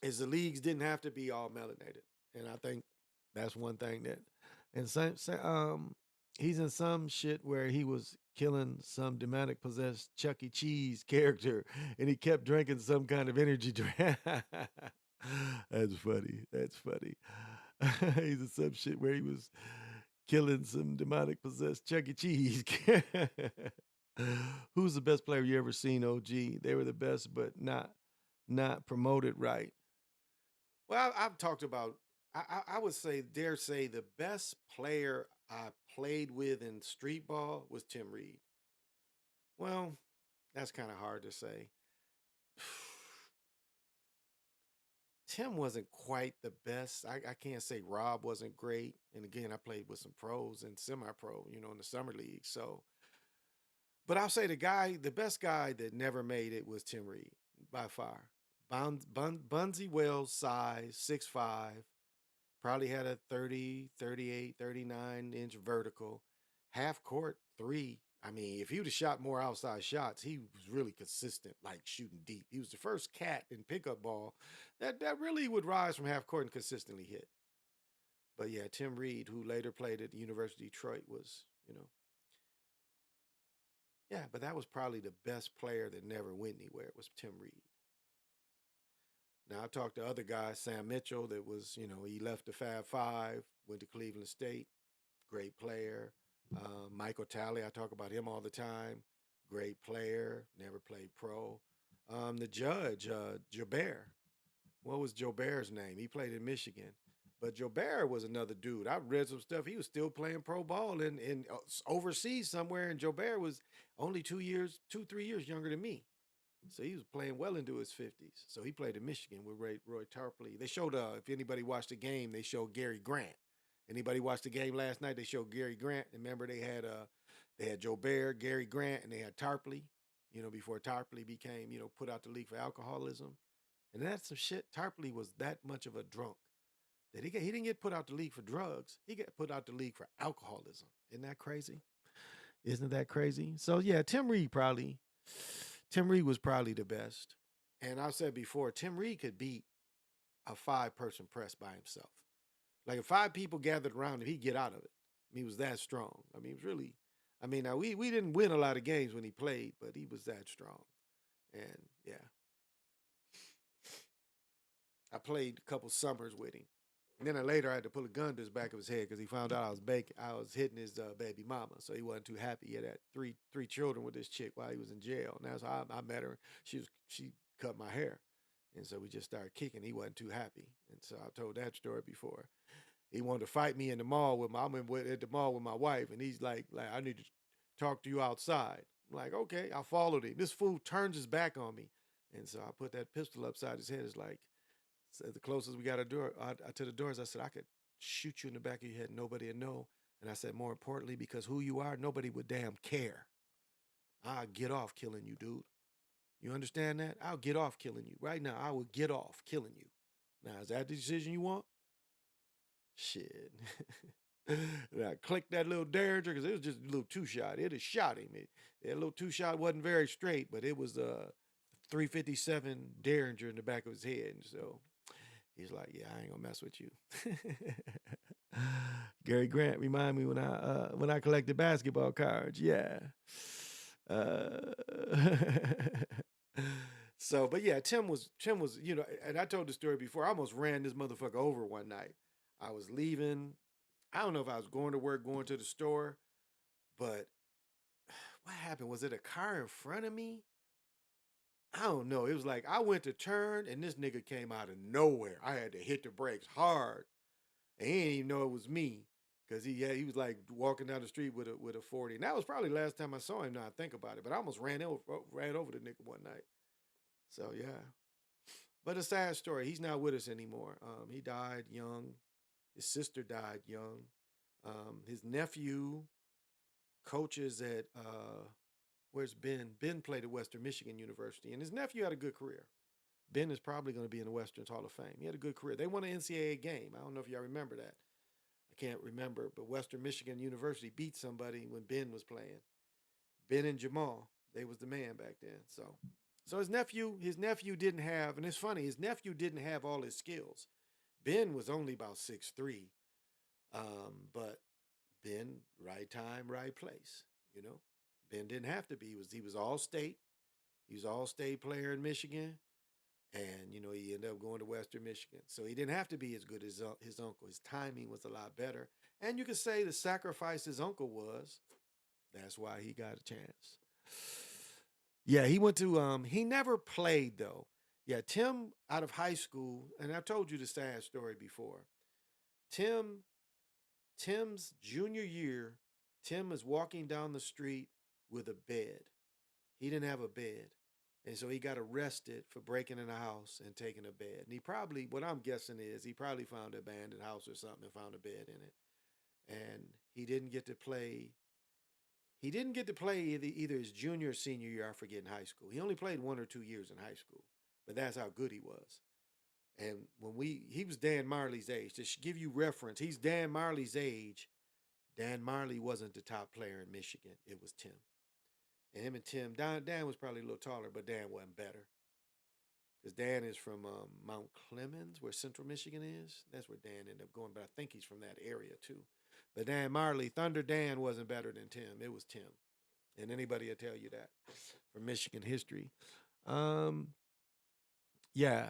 the leagues didn't have to be all melanated. And I think that's one thing that, and he's in some shit where he was killing some demonic possessed Chuck E. Cheese character and he kept drinking some kind of energy drink. That's funny. He's in some shit where he was killing some demonic possessed Chuck E. Cheese. Who's the best player you ever seen, OG? They were the best, but not promoted right. Well, I've talked about, I would dare say the best player I played with in street ball was Tim Reed. Well, that's kind of hard to say. Tim wasn't quite the best. I can't say Rob wasn't great. And again, I played with some pros and semi-pro, in the summer league. So, but I'll say the best guy that never made it was Tim Reed by far. Bunsey Wells size, 6'5", probably had a 30, 38, 39-inch vertical, half court 3. I mean, if he would have shot more outside shots, he was really consistent, like shooting deep. He was the first cat in pickup ball that really would rise from half court and consistently hit. But yeah, Tim Reed, who later played at the University of Detroit, was, yeah, but that was probably the best player that never went anywhere, was Tim Reed. Now, I talked to other guys, Sam Mitchell, that was, he left the Fab Five, went to Cleveland State, great player. Michael Talley, I talk about him all the time, great player, never played pro. The judge, Jobert, what was Jobert's name? He played in Michigan. But Jobert was another dude. I read some stuff. He was still playing pro ball in overseas somewhere, and Jobert was only 2, 3 years younger than me. So he was playing well into his 50s. So he played in Michigan with Roy Tarpley. They showed, if anybody watched the game, they showed Gary Grant. Anybody watched the game last night, they showed Gary Grant. Remember, they had Jobert, Gary Grant, and they had Tarpley, before Tarpley became, put out the league for alcoholism. And that's some shit. Tarpley was that much of a drunk that he didn't get put out the league for drugs. He got put out the league for alcoholism. Isn't that crazy? Isn't that crazy? So, yeah, Tim Reed was probably the best. And I've said before, Tim Reed could beat a 5-person press by himself. Like if 5 people gathered around him, he'd get out of it. I mean, he was that strong. I mean, it was really, now we didn't win a lot of games when he played, but he was that strong. And yeah. I played a couple summers with him. And then later I had to pull a gun to his back of his head because he found out I was hitting his baby mama. So he wasn't too happy. He had three children with this chick while he was in jail. And that's how I met her. She cut my hair. And so we just started kicking. He wasn't too happy. And so I told that story before. He wanted to fight me in the mall with I'm at the mall with my wife, and he's like, I need to talk to you outside. I'm like, okay. I followed him. This fool turns his back on me. And so I put that pistol upside his head. It's like, so the closest we got to the doors, I said, I could shoot you in the back of your head. Nobody would know. And I said, more importantly, because who you are, nobody would damn care. I'll get off killing you, dude. You understand that? I'll get off killing you. Right now, I will get off killing you. Now, is that the decision you want? Shit. And I clicked that little Derringer because it was just a little two-shot. It had shot him. That little two-shot wasn't very straight, but it was a 357 Derringer in the back of his head. And so he's like, yeah, I ain't gonna mess with you. Gary Grant remind me when I collected basketball cards. Yeah. So, but yeah, Tim was, you know, and I told the story before. I almost ran this motherfucker over one night. I was leaving. I don't know if I was going to work, going to the store, but what happened? Was it a car in front of me? I don't know. It was like I went to turn and this nigga came out of nowhere. I had to hit the brakes hard. And he didn't even know it was me. Because he was like walking down the street with a 40. And that was probably the last time I saw him now I think about it. But I almost ran over the nigga one night. So yeah. But a sad story. He's not with us anymore. He died young. His sister died young. His nephew coaches at where's Ben? Ben played at Western Michigan University, and his nephew had a good career. Ben is probably going to be in the Western Hall of Fame. He had a good career. They won an NCAA game. I don't know if y'all remember that. I can't remember, but Western Michigan University beat somebody when Ben was playing. Ben and Jamal, they was the man back then. So his nephew didn't have, and it's funny, his nephew didn't have all his skills. Ben was only about 6'3", but Ben, right time, right place. You know, Ben didn't have to be. He was all state. He was all state player in Michigan, and you know he ended up going to Western Michigan. So he didn't have to be as good as his uncle. His timing was a lot better, and you could say the sacrifice his uncle was. That's why he got a chance. Yeah, he went to. He never played though. Yeah, Tim out of high school, and I've told you the sad story before. Tim's junior year, Tim is walking down the street with a bed. He didn't have a bed. And so he got arrested for breaking in a house and taking a bed. And he probably, what I'm guessing is, he probably found an abandoned house or something and found a bed in it. And he didn't get to play. He didn't get to play either his junior or senior year, I forget, in high school. He only played 1 or 2 years in high school. But that's how good he was. And he was Dan Marley's age. To give you reference, he's Dan Marley's age. Dan Marley wasn't the top player in Michigan. It was Tim. And him and Tim, Dan was probably a little taller, but Dan wasn't better. Because Dan is from Mount Clemens, where Central Michigan is. That's where Dan ended up going, but I think he's from that area too. But Dan Marley, Thunder Dan wasn't better than Tim. It was Tim. And anybody will tell you that from Michigan history. Yeah,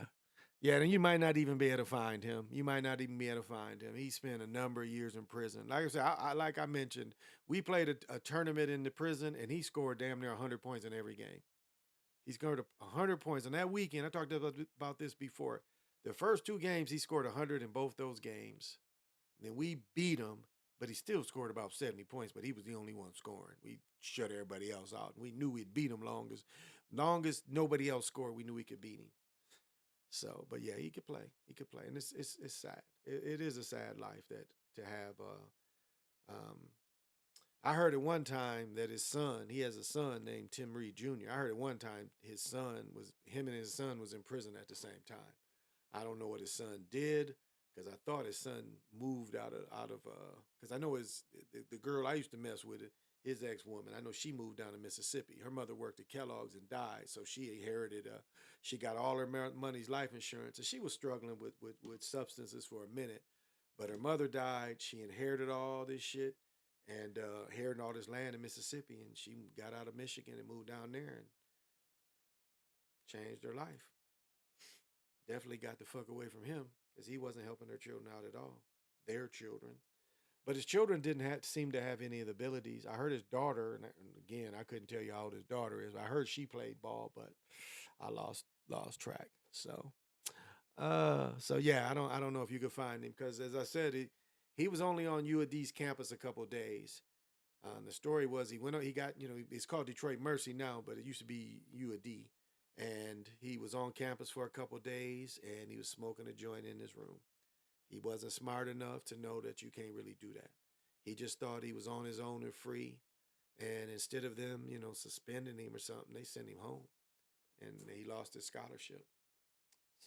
and you might not even be able to find him. He spent a number of years in prison. Like I said, like I mentioned, we played a tournament in the prison, and he scored damn near 100 points in every game. He scored 100 points. On that weekend, I talked about this before. The first 2 games, he scored 100 in both those games. And then we beat him, but he still scored about 70 points, but he was the only one scoring. We shut everybody else out. We knew we'd beat him longest nobody else scored, we knew we could beat him. So, but yeah, he could play. And it's sad. It is a sad life to have. I heard at one time that he has a son named Tim Reed Jr. I heard at one time him and his son was in prison at the same time. I don't know what his son did, because I thought his son moved out of because I know the girl I used to mess with, his ex-woman, I know she moved down to Mississippi. Her mother worked at Kellogg's and died, so she inherited, she got all her money's life insurance, and she was struggling with substances for a minute, but her mother died, she inherited all this shit, and inherited all this land in Mississippi, and she got out of Michigan and moved down there and changed her life. Definitely got the fuck away from him, because he wasn't helping their children out at all, their children. But his children didn't seem to have any of the abilities. I heard his daughter, and again, I couldn't tell you how old his daughter is. I heard she played ball, but I lost track. So, so yeah, I don't know if you could find him because, as I said, he was only on U of D's campus a couple days. The story was he went on, he got, it's called Detroit Mercy now, but it used to be U of D. And he was on campus for a couple days and he was smoking a joint in his room. He wasn't smart enough to know that you can't really do that. He just thought he was on his own and free. And instead of them, suspending him or something, they sent him home and he lost his scholarship.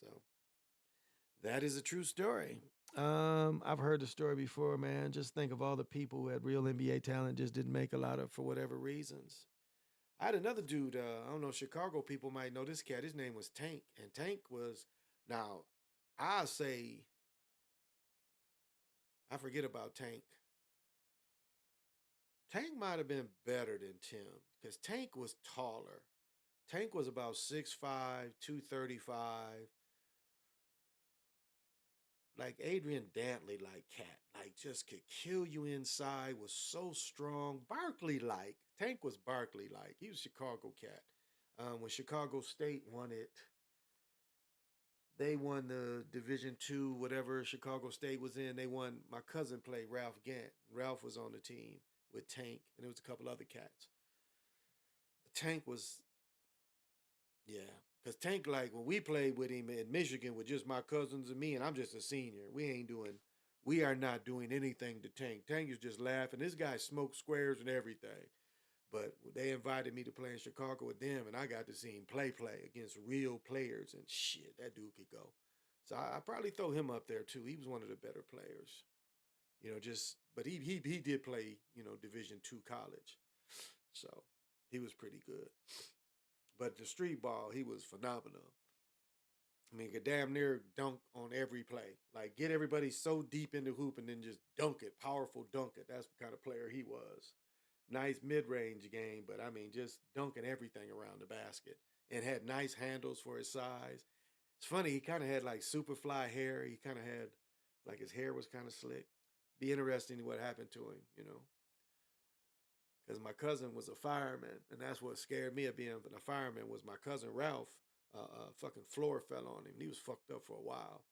So that is a true story. I've heard the story before, man. Just think of all the people who had real NBA talent, just didn't make a lot of for whatever reasons. I had another dude, I don't know, Chicago people might know this cat. His name was Tank. And Tank was, now, I say, I forget about Tank. Tank might have been better than Tim because Tank was taller. Tank was about 6'5", 235. Like Adrian Dantley, like cat, like just could kill you inside, was so strong. Barkley-like. Tank was Barkley-like. He was Chicago cat. When Chicago State won it, they won the Division II, whatever Chicago State was in. They won. My cousin played Ralph Gant. Ralph was on the team with Tank, and there was a couple other cats. Tank was, yeah. Because Tank, like, when we played with him in Michigan with just my cousins and me, and I'm just a senior, we are not doing anything to Tank. Tank is just laughing. This guy smoked squares and everything. But they invited me to play in Chicago with them, and I got to see him play against real players, and shit, that dude could go. So I probably throw him up there, too. He was one of the better players. But he did play, Division II college. So he was pretty good. But the street ball, he was phenomenal. I mean, he could damn near dunk on every play. Like, get everybody so deep in the hoop and then just dunk it, powerful dunk it. That's the kind of player he was. Nice mid-range game, but I mean, just dunking everything around the basket. And had nice handles for his size. It's funny, he kind of had like Superfly hair. He kind of had, like his hair was kind of slick. Be interesting what happened to him, Because my cousin was a fireman, and that's what scared me of being a fireman was my cousin Ralph. Fucking floor fell on him. He was fucked up for a while.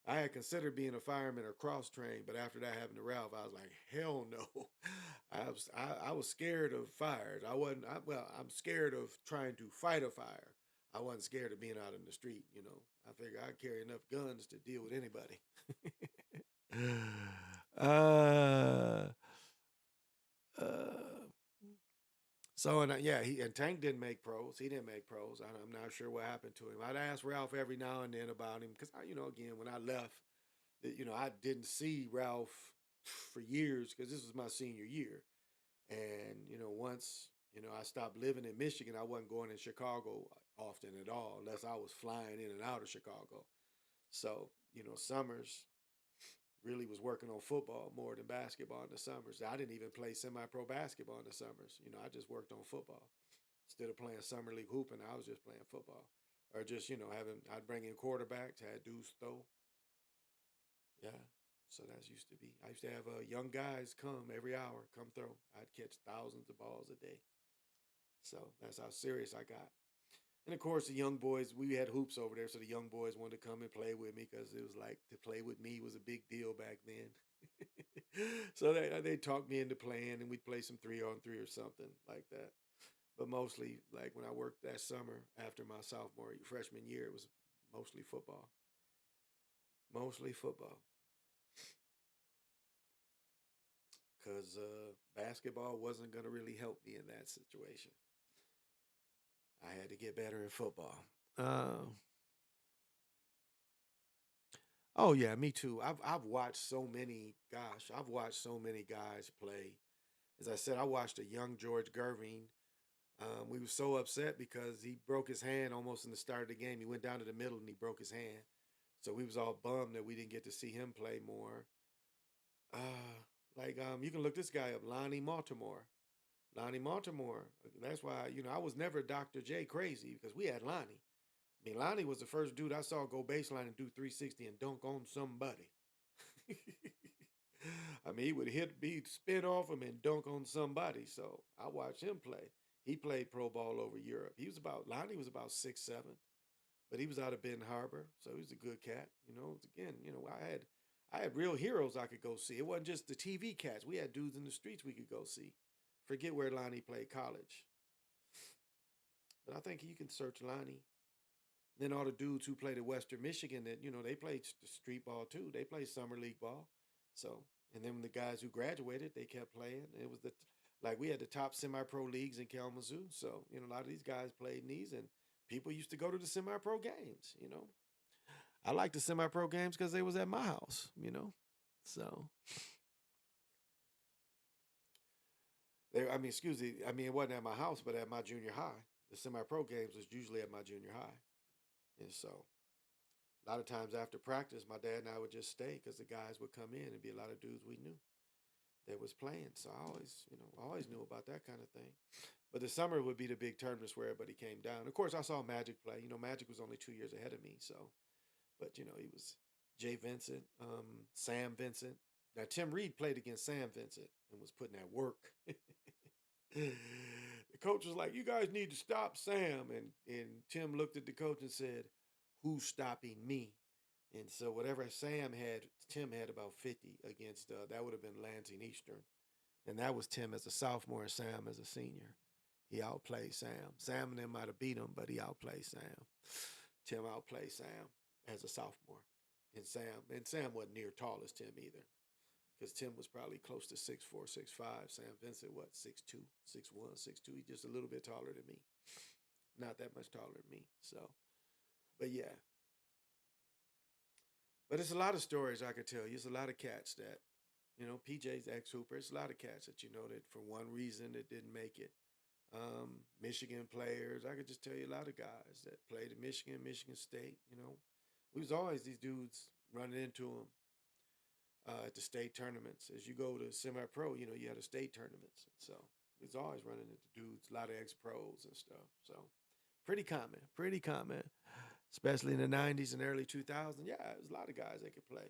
I had considered being a fireman or cross-trained, but after that happened to Ralph, I was like, hell no. I was scared of fires. I'm scared of trying to fight a fire. I wasn't scared of being out in the street, I figured I'd carry enough guns to deal with anybody. So, and Tank didn't make pros. He didn't make pros. I'm not sure what happened to him. I'd ask Ralph every now and then about him because, again, when I left, I didn't see Ralph for years because this was my senior year. And, once, I stopped living in Michigan, I wasn't going in Chicago often at all unless I was flying in and out of Chicago. So, summers really was working on football more than basketball in the summers. I didn't even play semi-pro basketball in the summers. I just worked on football. Instead of playing summer league hooping, I was just playing football. Or just, I'd bring in quarterbacks, had dudes throw. Yeah, so that used to be. I used to have young guys come every hour, come throw. I'd catch thousands of balls a day. So that's how serious I got. And of course, the young boys, we had hoops over there, so the young boys wanted to come and play with me because it was like to play with me was a big deal back then. So they talked me into playing, and we'd play some 3-on-3 or something like that. But mostly, like when I worked that summer after my freshman year, it was mostly football. Mostly football. Because basketball wasn't going to really help me in that situation. I had to get better in football. Oh yeah, me too. I've watched so many. Gosh, I've watched so many guys play. As I said, I watched a young George Gervin. We were so upset because he broke his hand almost in the start of the game. He went down to the middle and he broke his hand. So we was all bummed that we didn't get to see him play more. You can look this guy up, Lonnie Baltimore. Lonnie Baltimore. That's why, I was never Dr. J crazy because we had Lonnie. I mean, Lonnie was the first dude I saw go baseline and do 360 and dunk on somebody. I mean, he would spin off him and dunk on somebody. So I watched him play. He played pro ball over Europe. Lonnie was about 6'7", but he was out of Benton Harbor, so he was a good cat. Again, I had real heroes I could go see. It wasn't just the TV cats. We had dudes in the streets we could go see. Forget where Lonnie played college. But I think you can search Lonnie. Then all the dudes who played at Western Michigan that, they played the street ball too. They played summer league ball. So, and then when the guys who graduated, they kept playing. It was we had the top semi-pro leagues in Kalamazoo. So, a lot of these guys played in these, and people used to go to the semi-pro games, I like the semi-pro games because they was at my house, So, it wasn't at my house, but at my junior high. The semi-pro games was usually at my junior high. And so a lot of times after practice, my dad and I would just stay because the guys would come in and be a lot of dudes we knew that was playing. So I always knew about that kind of thing. But the summer would be the big tournaments where everybody came down. Of course, I saw Magic play. Magic was only 2 years ahead of me. So, but, he was Jay Vincent, Sam Vincent. Now, Tim Reed played against Sam Vincent and was putting that work. The coach was like, "You guys need to stop Sam." And Tim looked at the coach and said, "Who's stopping me?" And so whatever Sam had, Tim had about 50 against, that would have been Lansing Eastern. And that was Tim as a sophomore and Sam as a senior. He outplayed Sam. Sam and them might have beat him, but he outplayed Sam. Tim outplayed Sam as a sophomore. And Sam wasn't near tall as Tim either. Because Tim was probably close to 6'4", 6'5". Sam Vincent, 6'2", 6'1", 6'2". He's just a little bit taller than me. Not that much taller than me. So, but yeah. But it's a lot of stories I could tell you. It's a lot of cats that, PJ's ex-hooper. It's a lot of cats that that for one reason that didn't make it. Michigan players. I could just tell you a lot of guys that played at Michigan, Michigan State. We was always these dudes running into them. At the state tournaments. As you go to semi-pro, you had the state tournaments. So we was always running into dudes, a lot of ex-pros and stuff. So pretty common, especially in the 90s and early 2000s. Yeah, there's a lot of guys that could play.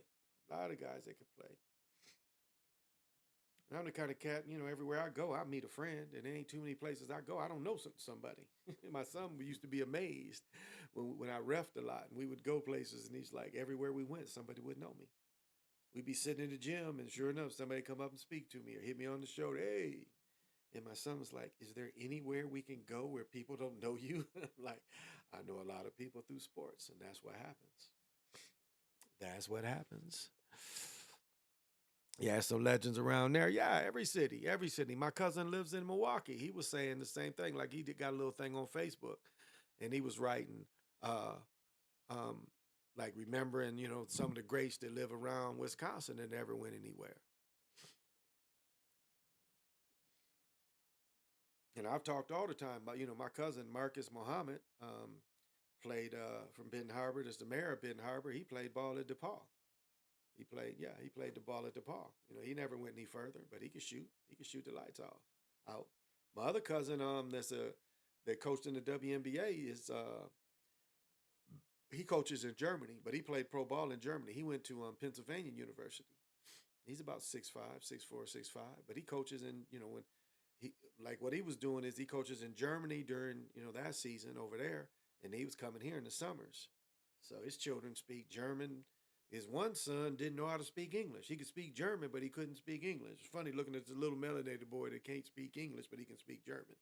And I'm the kind of cat, everywhere I go, I meet a friend. And there ain't too many places I go, I don't know somebody. My son used to be amazed when I reffed a lot. And we would go places, and he's like, everywhere we went, somebody would know me. We'd be sitting in the gym, and sure enough, somebody come up and speak to me or hit me on the shoulder. Hey. And my son was like, "Is there anywhere we can go where people don't know you?" I'm like, I know a lot of people through sports, and that's what happens. Yeah, some legends around there. Yeah, every city. My cousin lives in Milwaukee. He was saying the same thing. Like, he got a little thing on Facebook, and he was writing, like remembering, some of the greats that live around Wisconsin that never went anywhere. And I've talked all the time about, my cousin Marcus Muhammad played from Benton Harbor. As the mayor of Benton Harbor, he played ball at DePaul. He played the ball at DePaul. He never went any further, but he could shoot. He could shoot the lights out. My other cousin, that coached in the WNBA is he coaches in Germany, but he played pro ball in Germany. He went to Pennsylvania University. He's about 6'5", 6'4", 6'5", but he coaches in, when he, like what he was doing is he coaches in Germany during, that season over there, and he was coming here in the summers. So his children speak German. His one son didn't know how to speak English. He could speak German, but he couldn't speak English. It's funny looking at this little melanated boy that can't speak English, but he can speak German.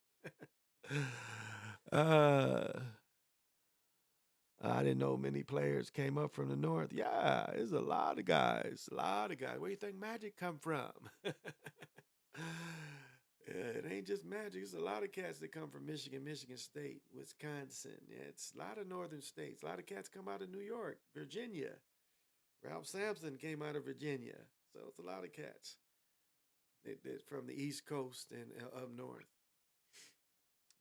I didn't know many players came up from the north. Yeah, there's a lot of guys. Where do you think Magic come from? Yeah, it ain't just Magic. It's a lot of cats that come from Michigan, Michigan State, Wisconsin. Yeah, it's a lot of northern states. A lot of cats come out of New York, Virginia. Ralph Sampson came out of Virginia. So it's a lot of cats that from the East Coast and up north.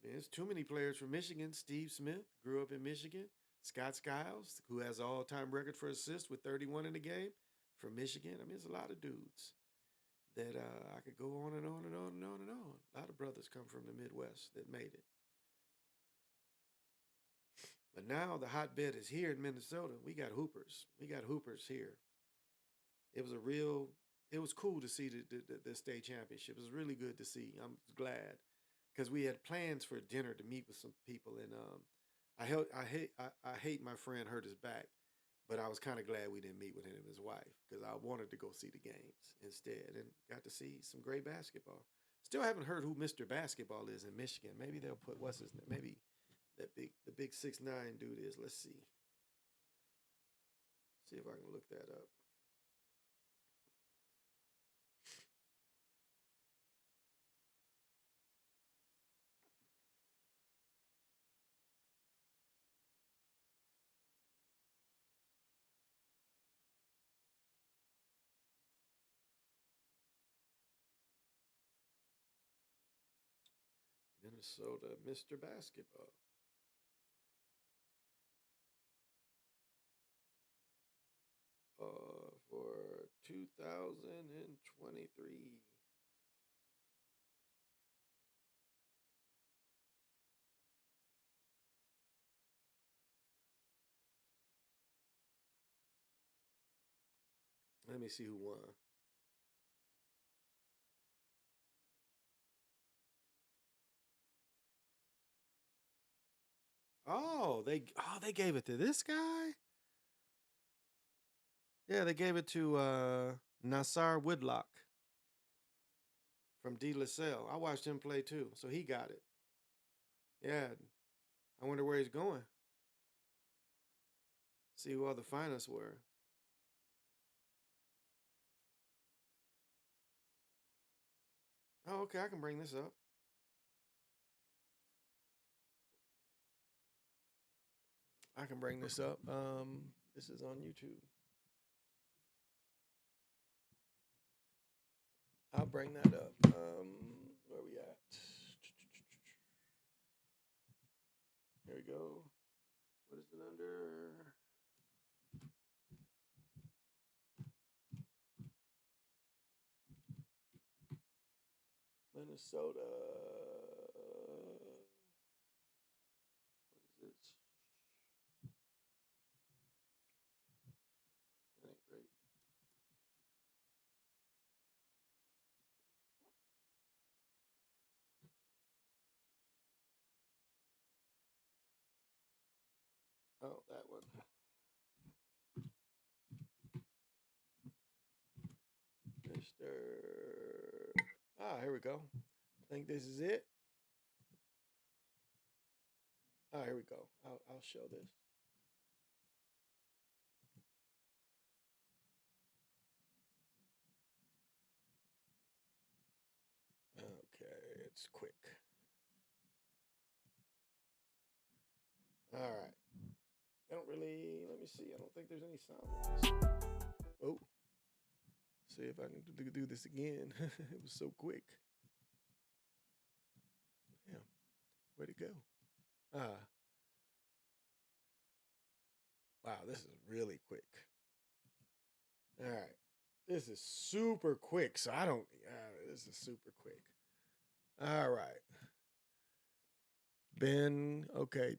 Man, there's too many players from Michigan. Steve Smith grew up in Michigan. Scott Skiles, who has an all-time record for assists with 31 in the game, from Michigan. I mean, there's a lot of dudes that I could go on and on and on and on and on. A lot of brothers come from the Midwest that made it. But now the hotbed is here in Minnesota. We got hoopers. We got hoopers here. It was cool to see the state championship. It was really good to see. I'm glad because we had plans for dinner to meet with some people, and I hate my friend hurt his back, but I was kind of glad we didn't meet with him and his wife because I wanted to go see the games instead and got to see some great basketball. Still haven't heard who Mr. Basketball is in Michigan. Maybe they'll put what's his name? Maybe the big 6'9" dude is. Let's see. See if I can look that up. Minnesota, Mr. Basketball. For 2023. Let me see who won. They gave it to this guy? Yeah, they gave it to Nassar Woodlock from De La Salle. I watched him play too, so he got it. Yeah. I wonder where he's going. See who all the finalists were. Oh, okay, I can bring this up. I can bring this up. This is on YouTube. I'll bring that up. Where we at? Here we go. What is it under? Minnesota. What is this? That ain't right. Oh, that one. Mr. Here we go. I think this is it. Here we go. I'll show this. Okay, it's quick. All right. I don't really, let me see. I don't think there's any sound. Oh, see if I can do this again. It was so quick. Damn, where'd it go? Wow, this is really quick. All right, this is super quick. So I don't, this is super quick. All right. Ben, okay.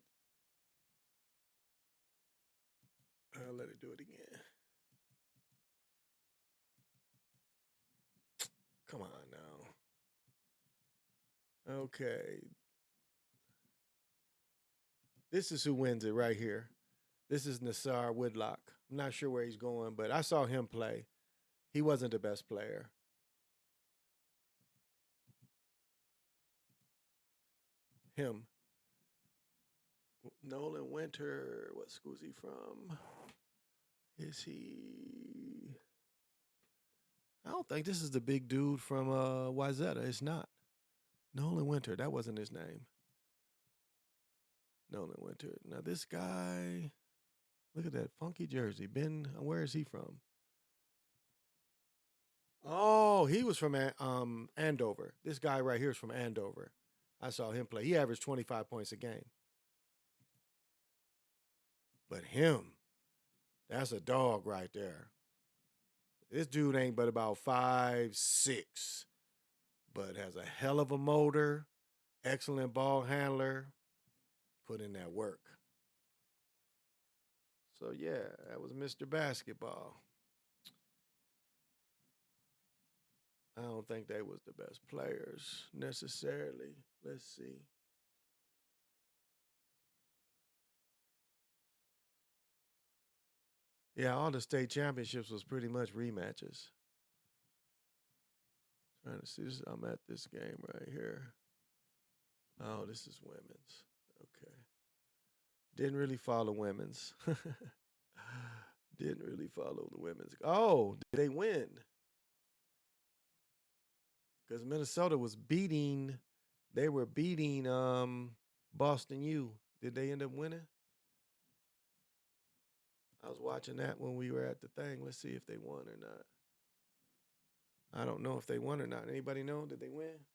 I'll let it do it again. Come on now. Okay. This is who wins it right here. This is Nassar Woodlock. I'm not sure where he's going, but I saw him play. He wasn't the best player. Him. Nolan Winter. What school is he from? Is he? I don't think this is the big dude from Wayzata. It's not. Nolan Winter. That wasn't his name. Nolan Winter. Now this guy, look at that funky jersey. Ben, where is he from? Oh, he was from Andover. This guy right here is from Andover. I saw him play. He averaged 25 points a game. But him, that's a dog right there. This dude ain't but about 5'6", but has a hell of a motor, excellent ball handler, put in that work. So, yeah, that was Mr. Basketball. I don't think they was the best players necessarily. Let's see. Yeah, all the state championships was pretty much rematches. Trying to see this. I'm at this game right here. Oh, this is women's. Okay. Didn't really follow women's. Didn't really follow the women's. Oh, did they win? Because Minnesota was beating, they were beating Boston U. Did they end up winning? I was watching that when we were at the thing. Let's see if they won or not. I don't know if they won or not. Anybody know? Did they win?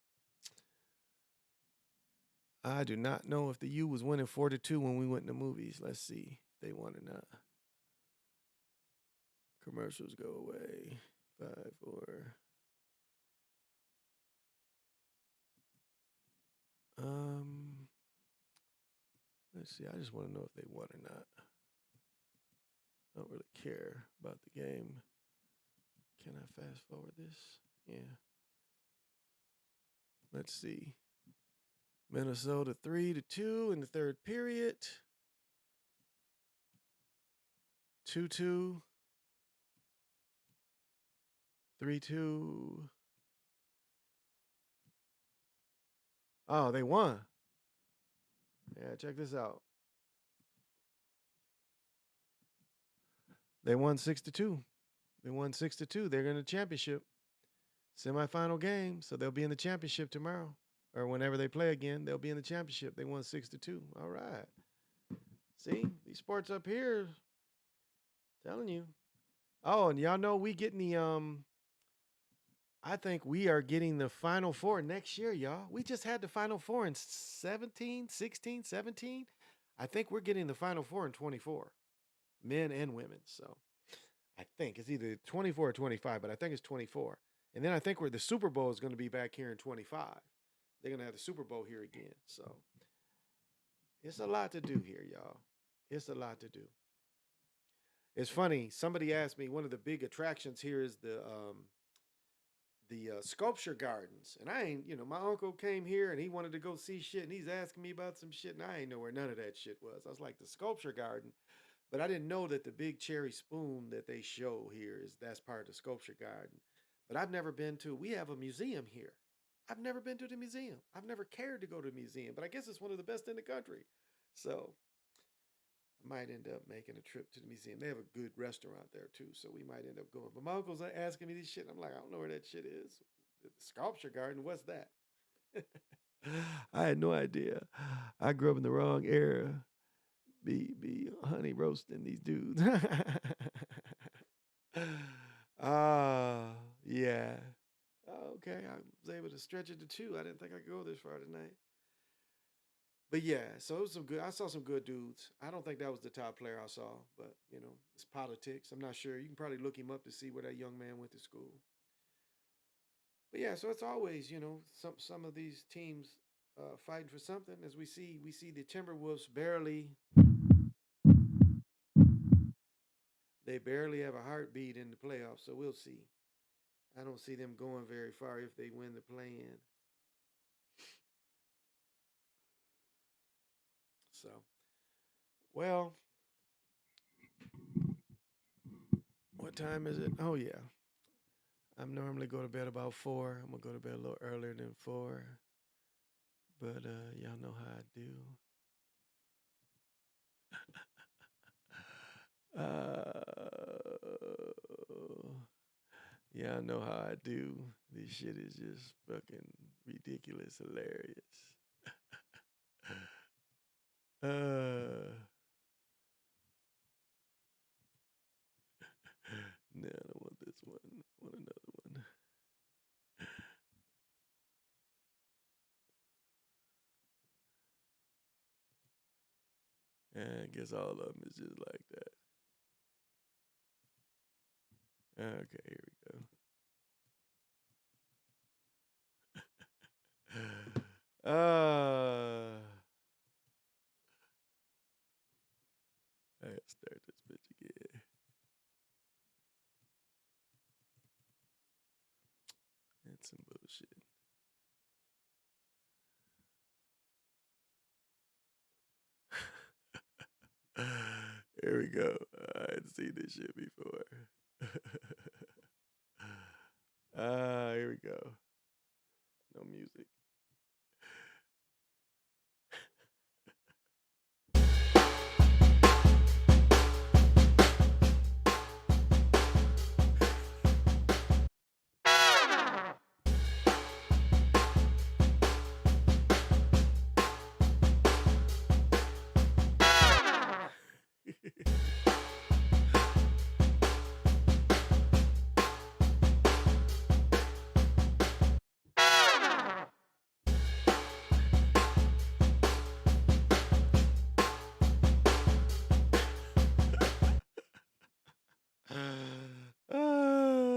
I do not know if the U was winning 4-2 when we went in the movies. Let's see if they won or not. Commercials go away. 5, 4. Let's see. I just want to know if they won or not. I don't really care about the game. Can I fast forward this? Yeah. Let's see. Minnesota 3-2 in the third period. 2-2. 3-2. Oh, they won. Yeah, check this out. They won 6-2. They won 6-2. They're in the championship. Semifinal game. So they'll be in the championship tomorrow. Or whenever they play again, they'll be in the championship. They won 6-2. All right. See, these sports up here, telling you. Oh, and y'all know we getting the I think we are getting the Final Four next year, y'all. We just had the Final Four in 17, 16, 17. I think we're getting the Final Four in 24. Men and women. So I think it's either 24 or 25, but I think it's 24. And then I think the Super Bowl is going to be back here in 25. They're going to have the Super Bowl here again. So it's a lot to do here, y'all. It's a lot to do. It's funny. Somebody asked me, one of the big attractions here is the sculpture gardens. And I ain't, my uncle came here and he wanted to go see shit. And he's asking me about some shit. And I ain't know where none of that shit was. I was like, the sculpture garden. But I didn't know that the big cherry spoon that they show here that's part of the sculpture garden. But I've never been to, we have a museum here. I've never been to the museum. I've never cared to go to the museum, but I guess it's one of the best in the country. So I might end up making a trip to the museum. They have a good restaurant there too, so we might end up going. But my uncle's asking me this shit. I'm like, I don't know where that shit is. The sculpture garden, what's that? I had no idea. I grew up in the wrong era. Be honey roasting these dudes. Yeah. Oh, okay. I was able to stretch it to 2. I didn't think I could go this far tonight. But yeah, so it was some good. I saw some good dudes. I don't think that was the top player I saw, but it's politics. I'm not sure. You can probably look him up to see where that young man went to school. But yeah, so it's always, some of these teams fighting for something. As we see the Timberwolves barely have a heartbeat in the playoffs, so we'll see. I don't see them going very far if they win the play-in. So, well, what time is it? Oh, yeah. I'm normally go to bed about 4. I'm going to go to bed a little earlier than 4. But y'all know how I do. Y'all know how I do. This shit is just fucking ridiculous, hilarious. No, I don't want this one. I want another one. I guess all of them is just like that. Okay, here we go. I gotta start this bitch again. That's some bullshit. Here we go. I hadn't seen this shit before. Here we go. No music.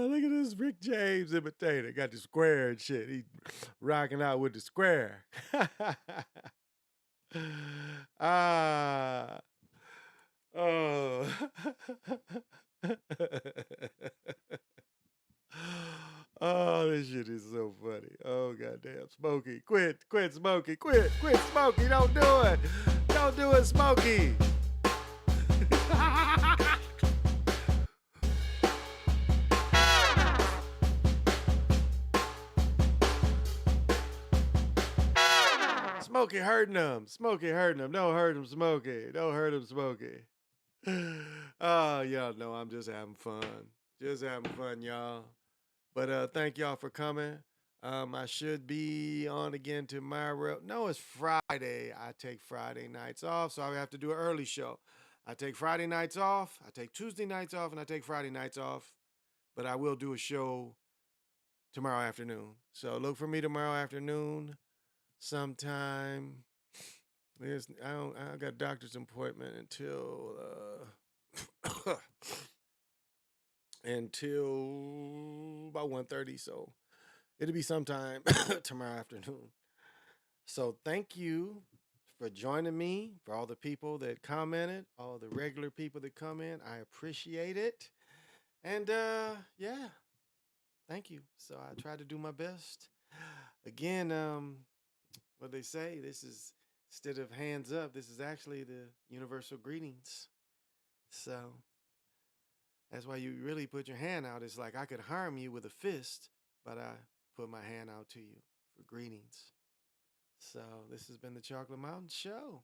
Look at this Rick James imitator. Got the square and shit. He rocking out with the square. Ah. Oh. Oh, this shit is so funny. Oh, goddamn. Smokey, quit, Smokey, quit, Smokey. Don't do it. Don't do it, Smokey. Smokey hurting him. Smokey hurting him. Don't hurt him, Smokey. Don't hurt him, Smokey. Oh, y'all know I'm just having fun. Just having fun, y'all. But thank y'all for coming. I should be on again tomorrow. No, it's Friday. I take Friday nights off, so I have to do an early show. I take Friday nights off. I take Tuesday nights off, and I take Friday nights off. But I will do a show tomorrow afternoon. So look for me tomorrow afternoon sometime. I got a doctor's appointment until about 1:30, so it'll be sometime tomorrow afternoon. So thank you for joining me, for all the people that commented, all the regular people that come in. I appreciate it. And yeah, thank you. So I try to do my best. Again, what they say, this is, instead of hands up, this is actually the universal greetings. So that's why you really put your hand out. It's like I could harm you with a fist, but I put my hand out to you for greetings. So this has been the Chocolate Mountain Show.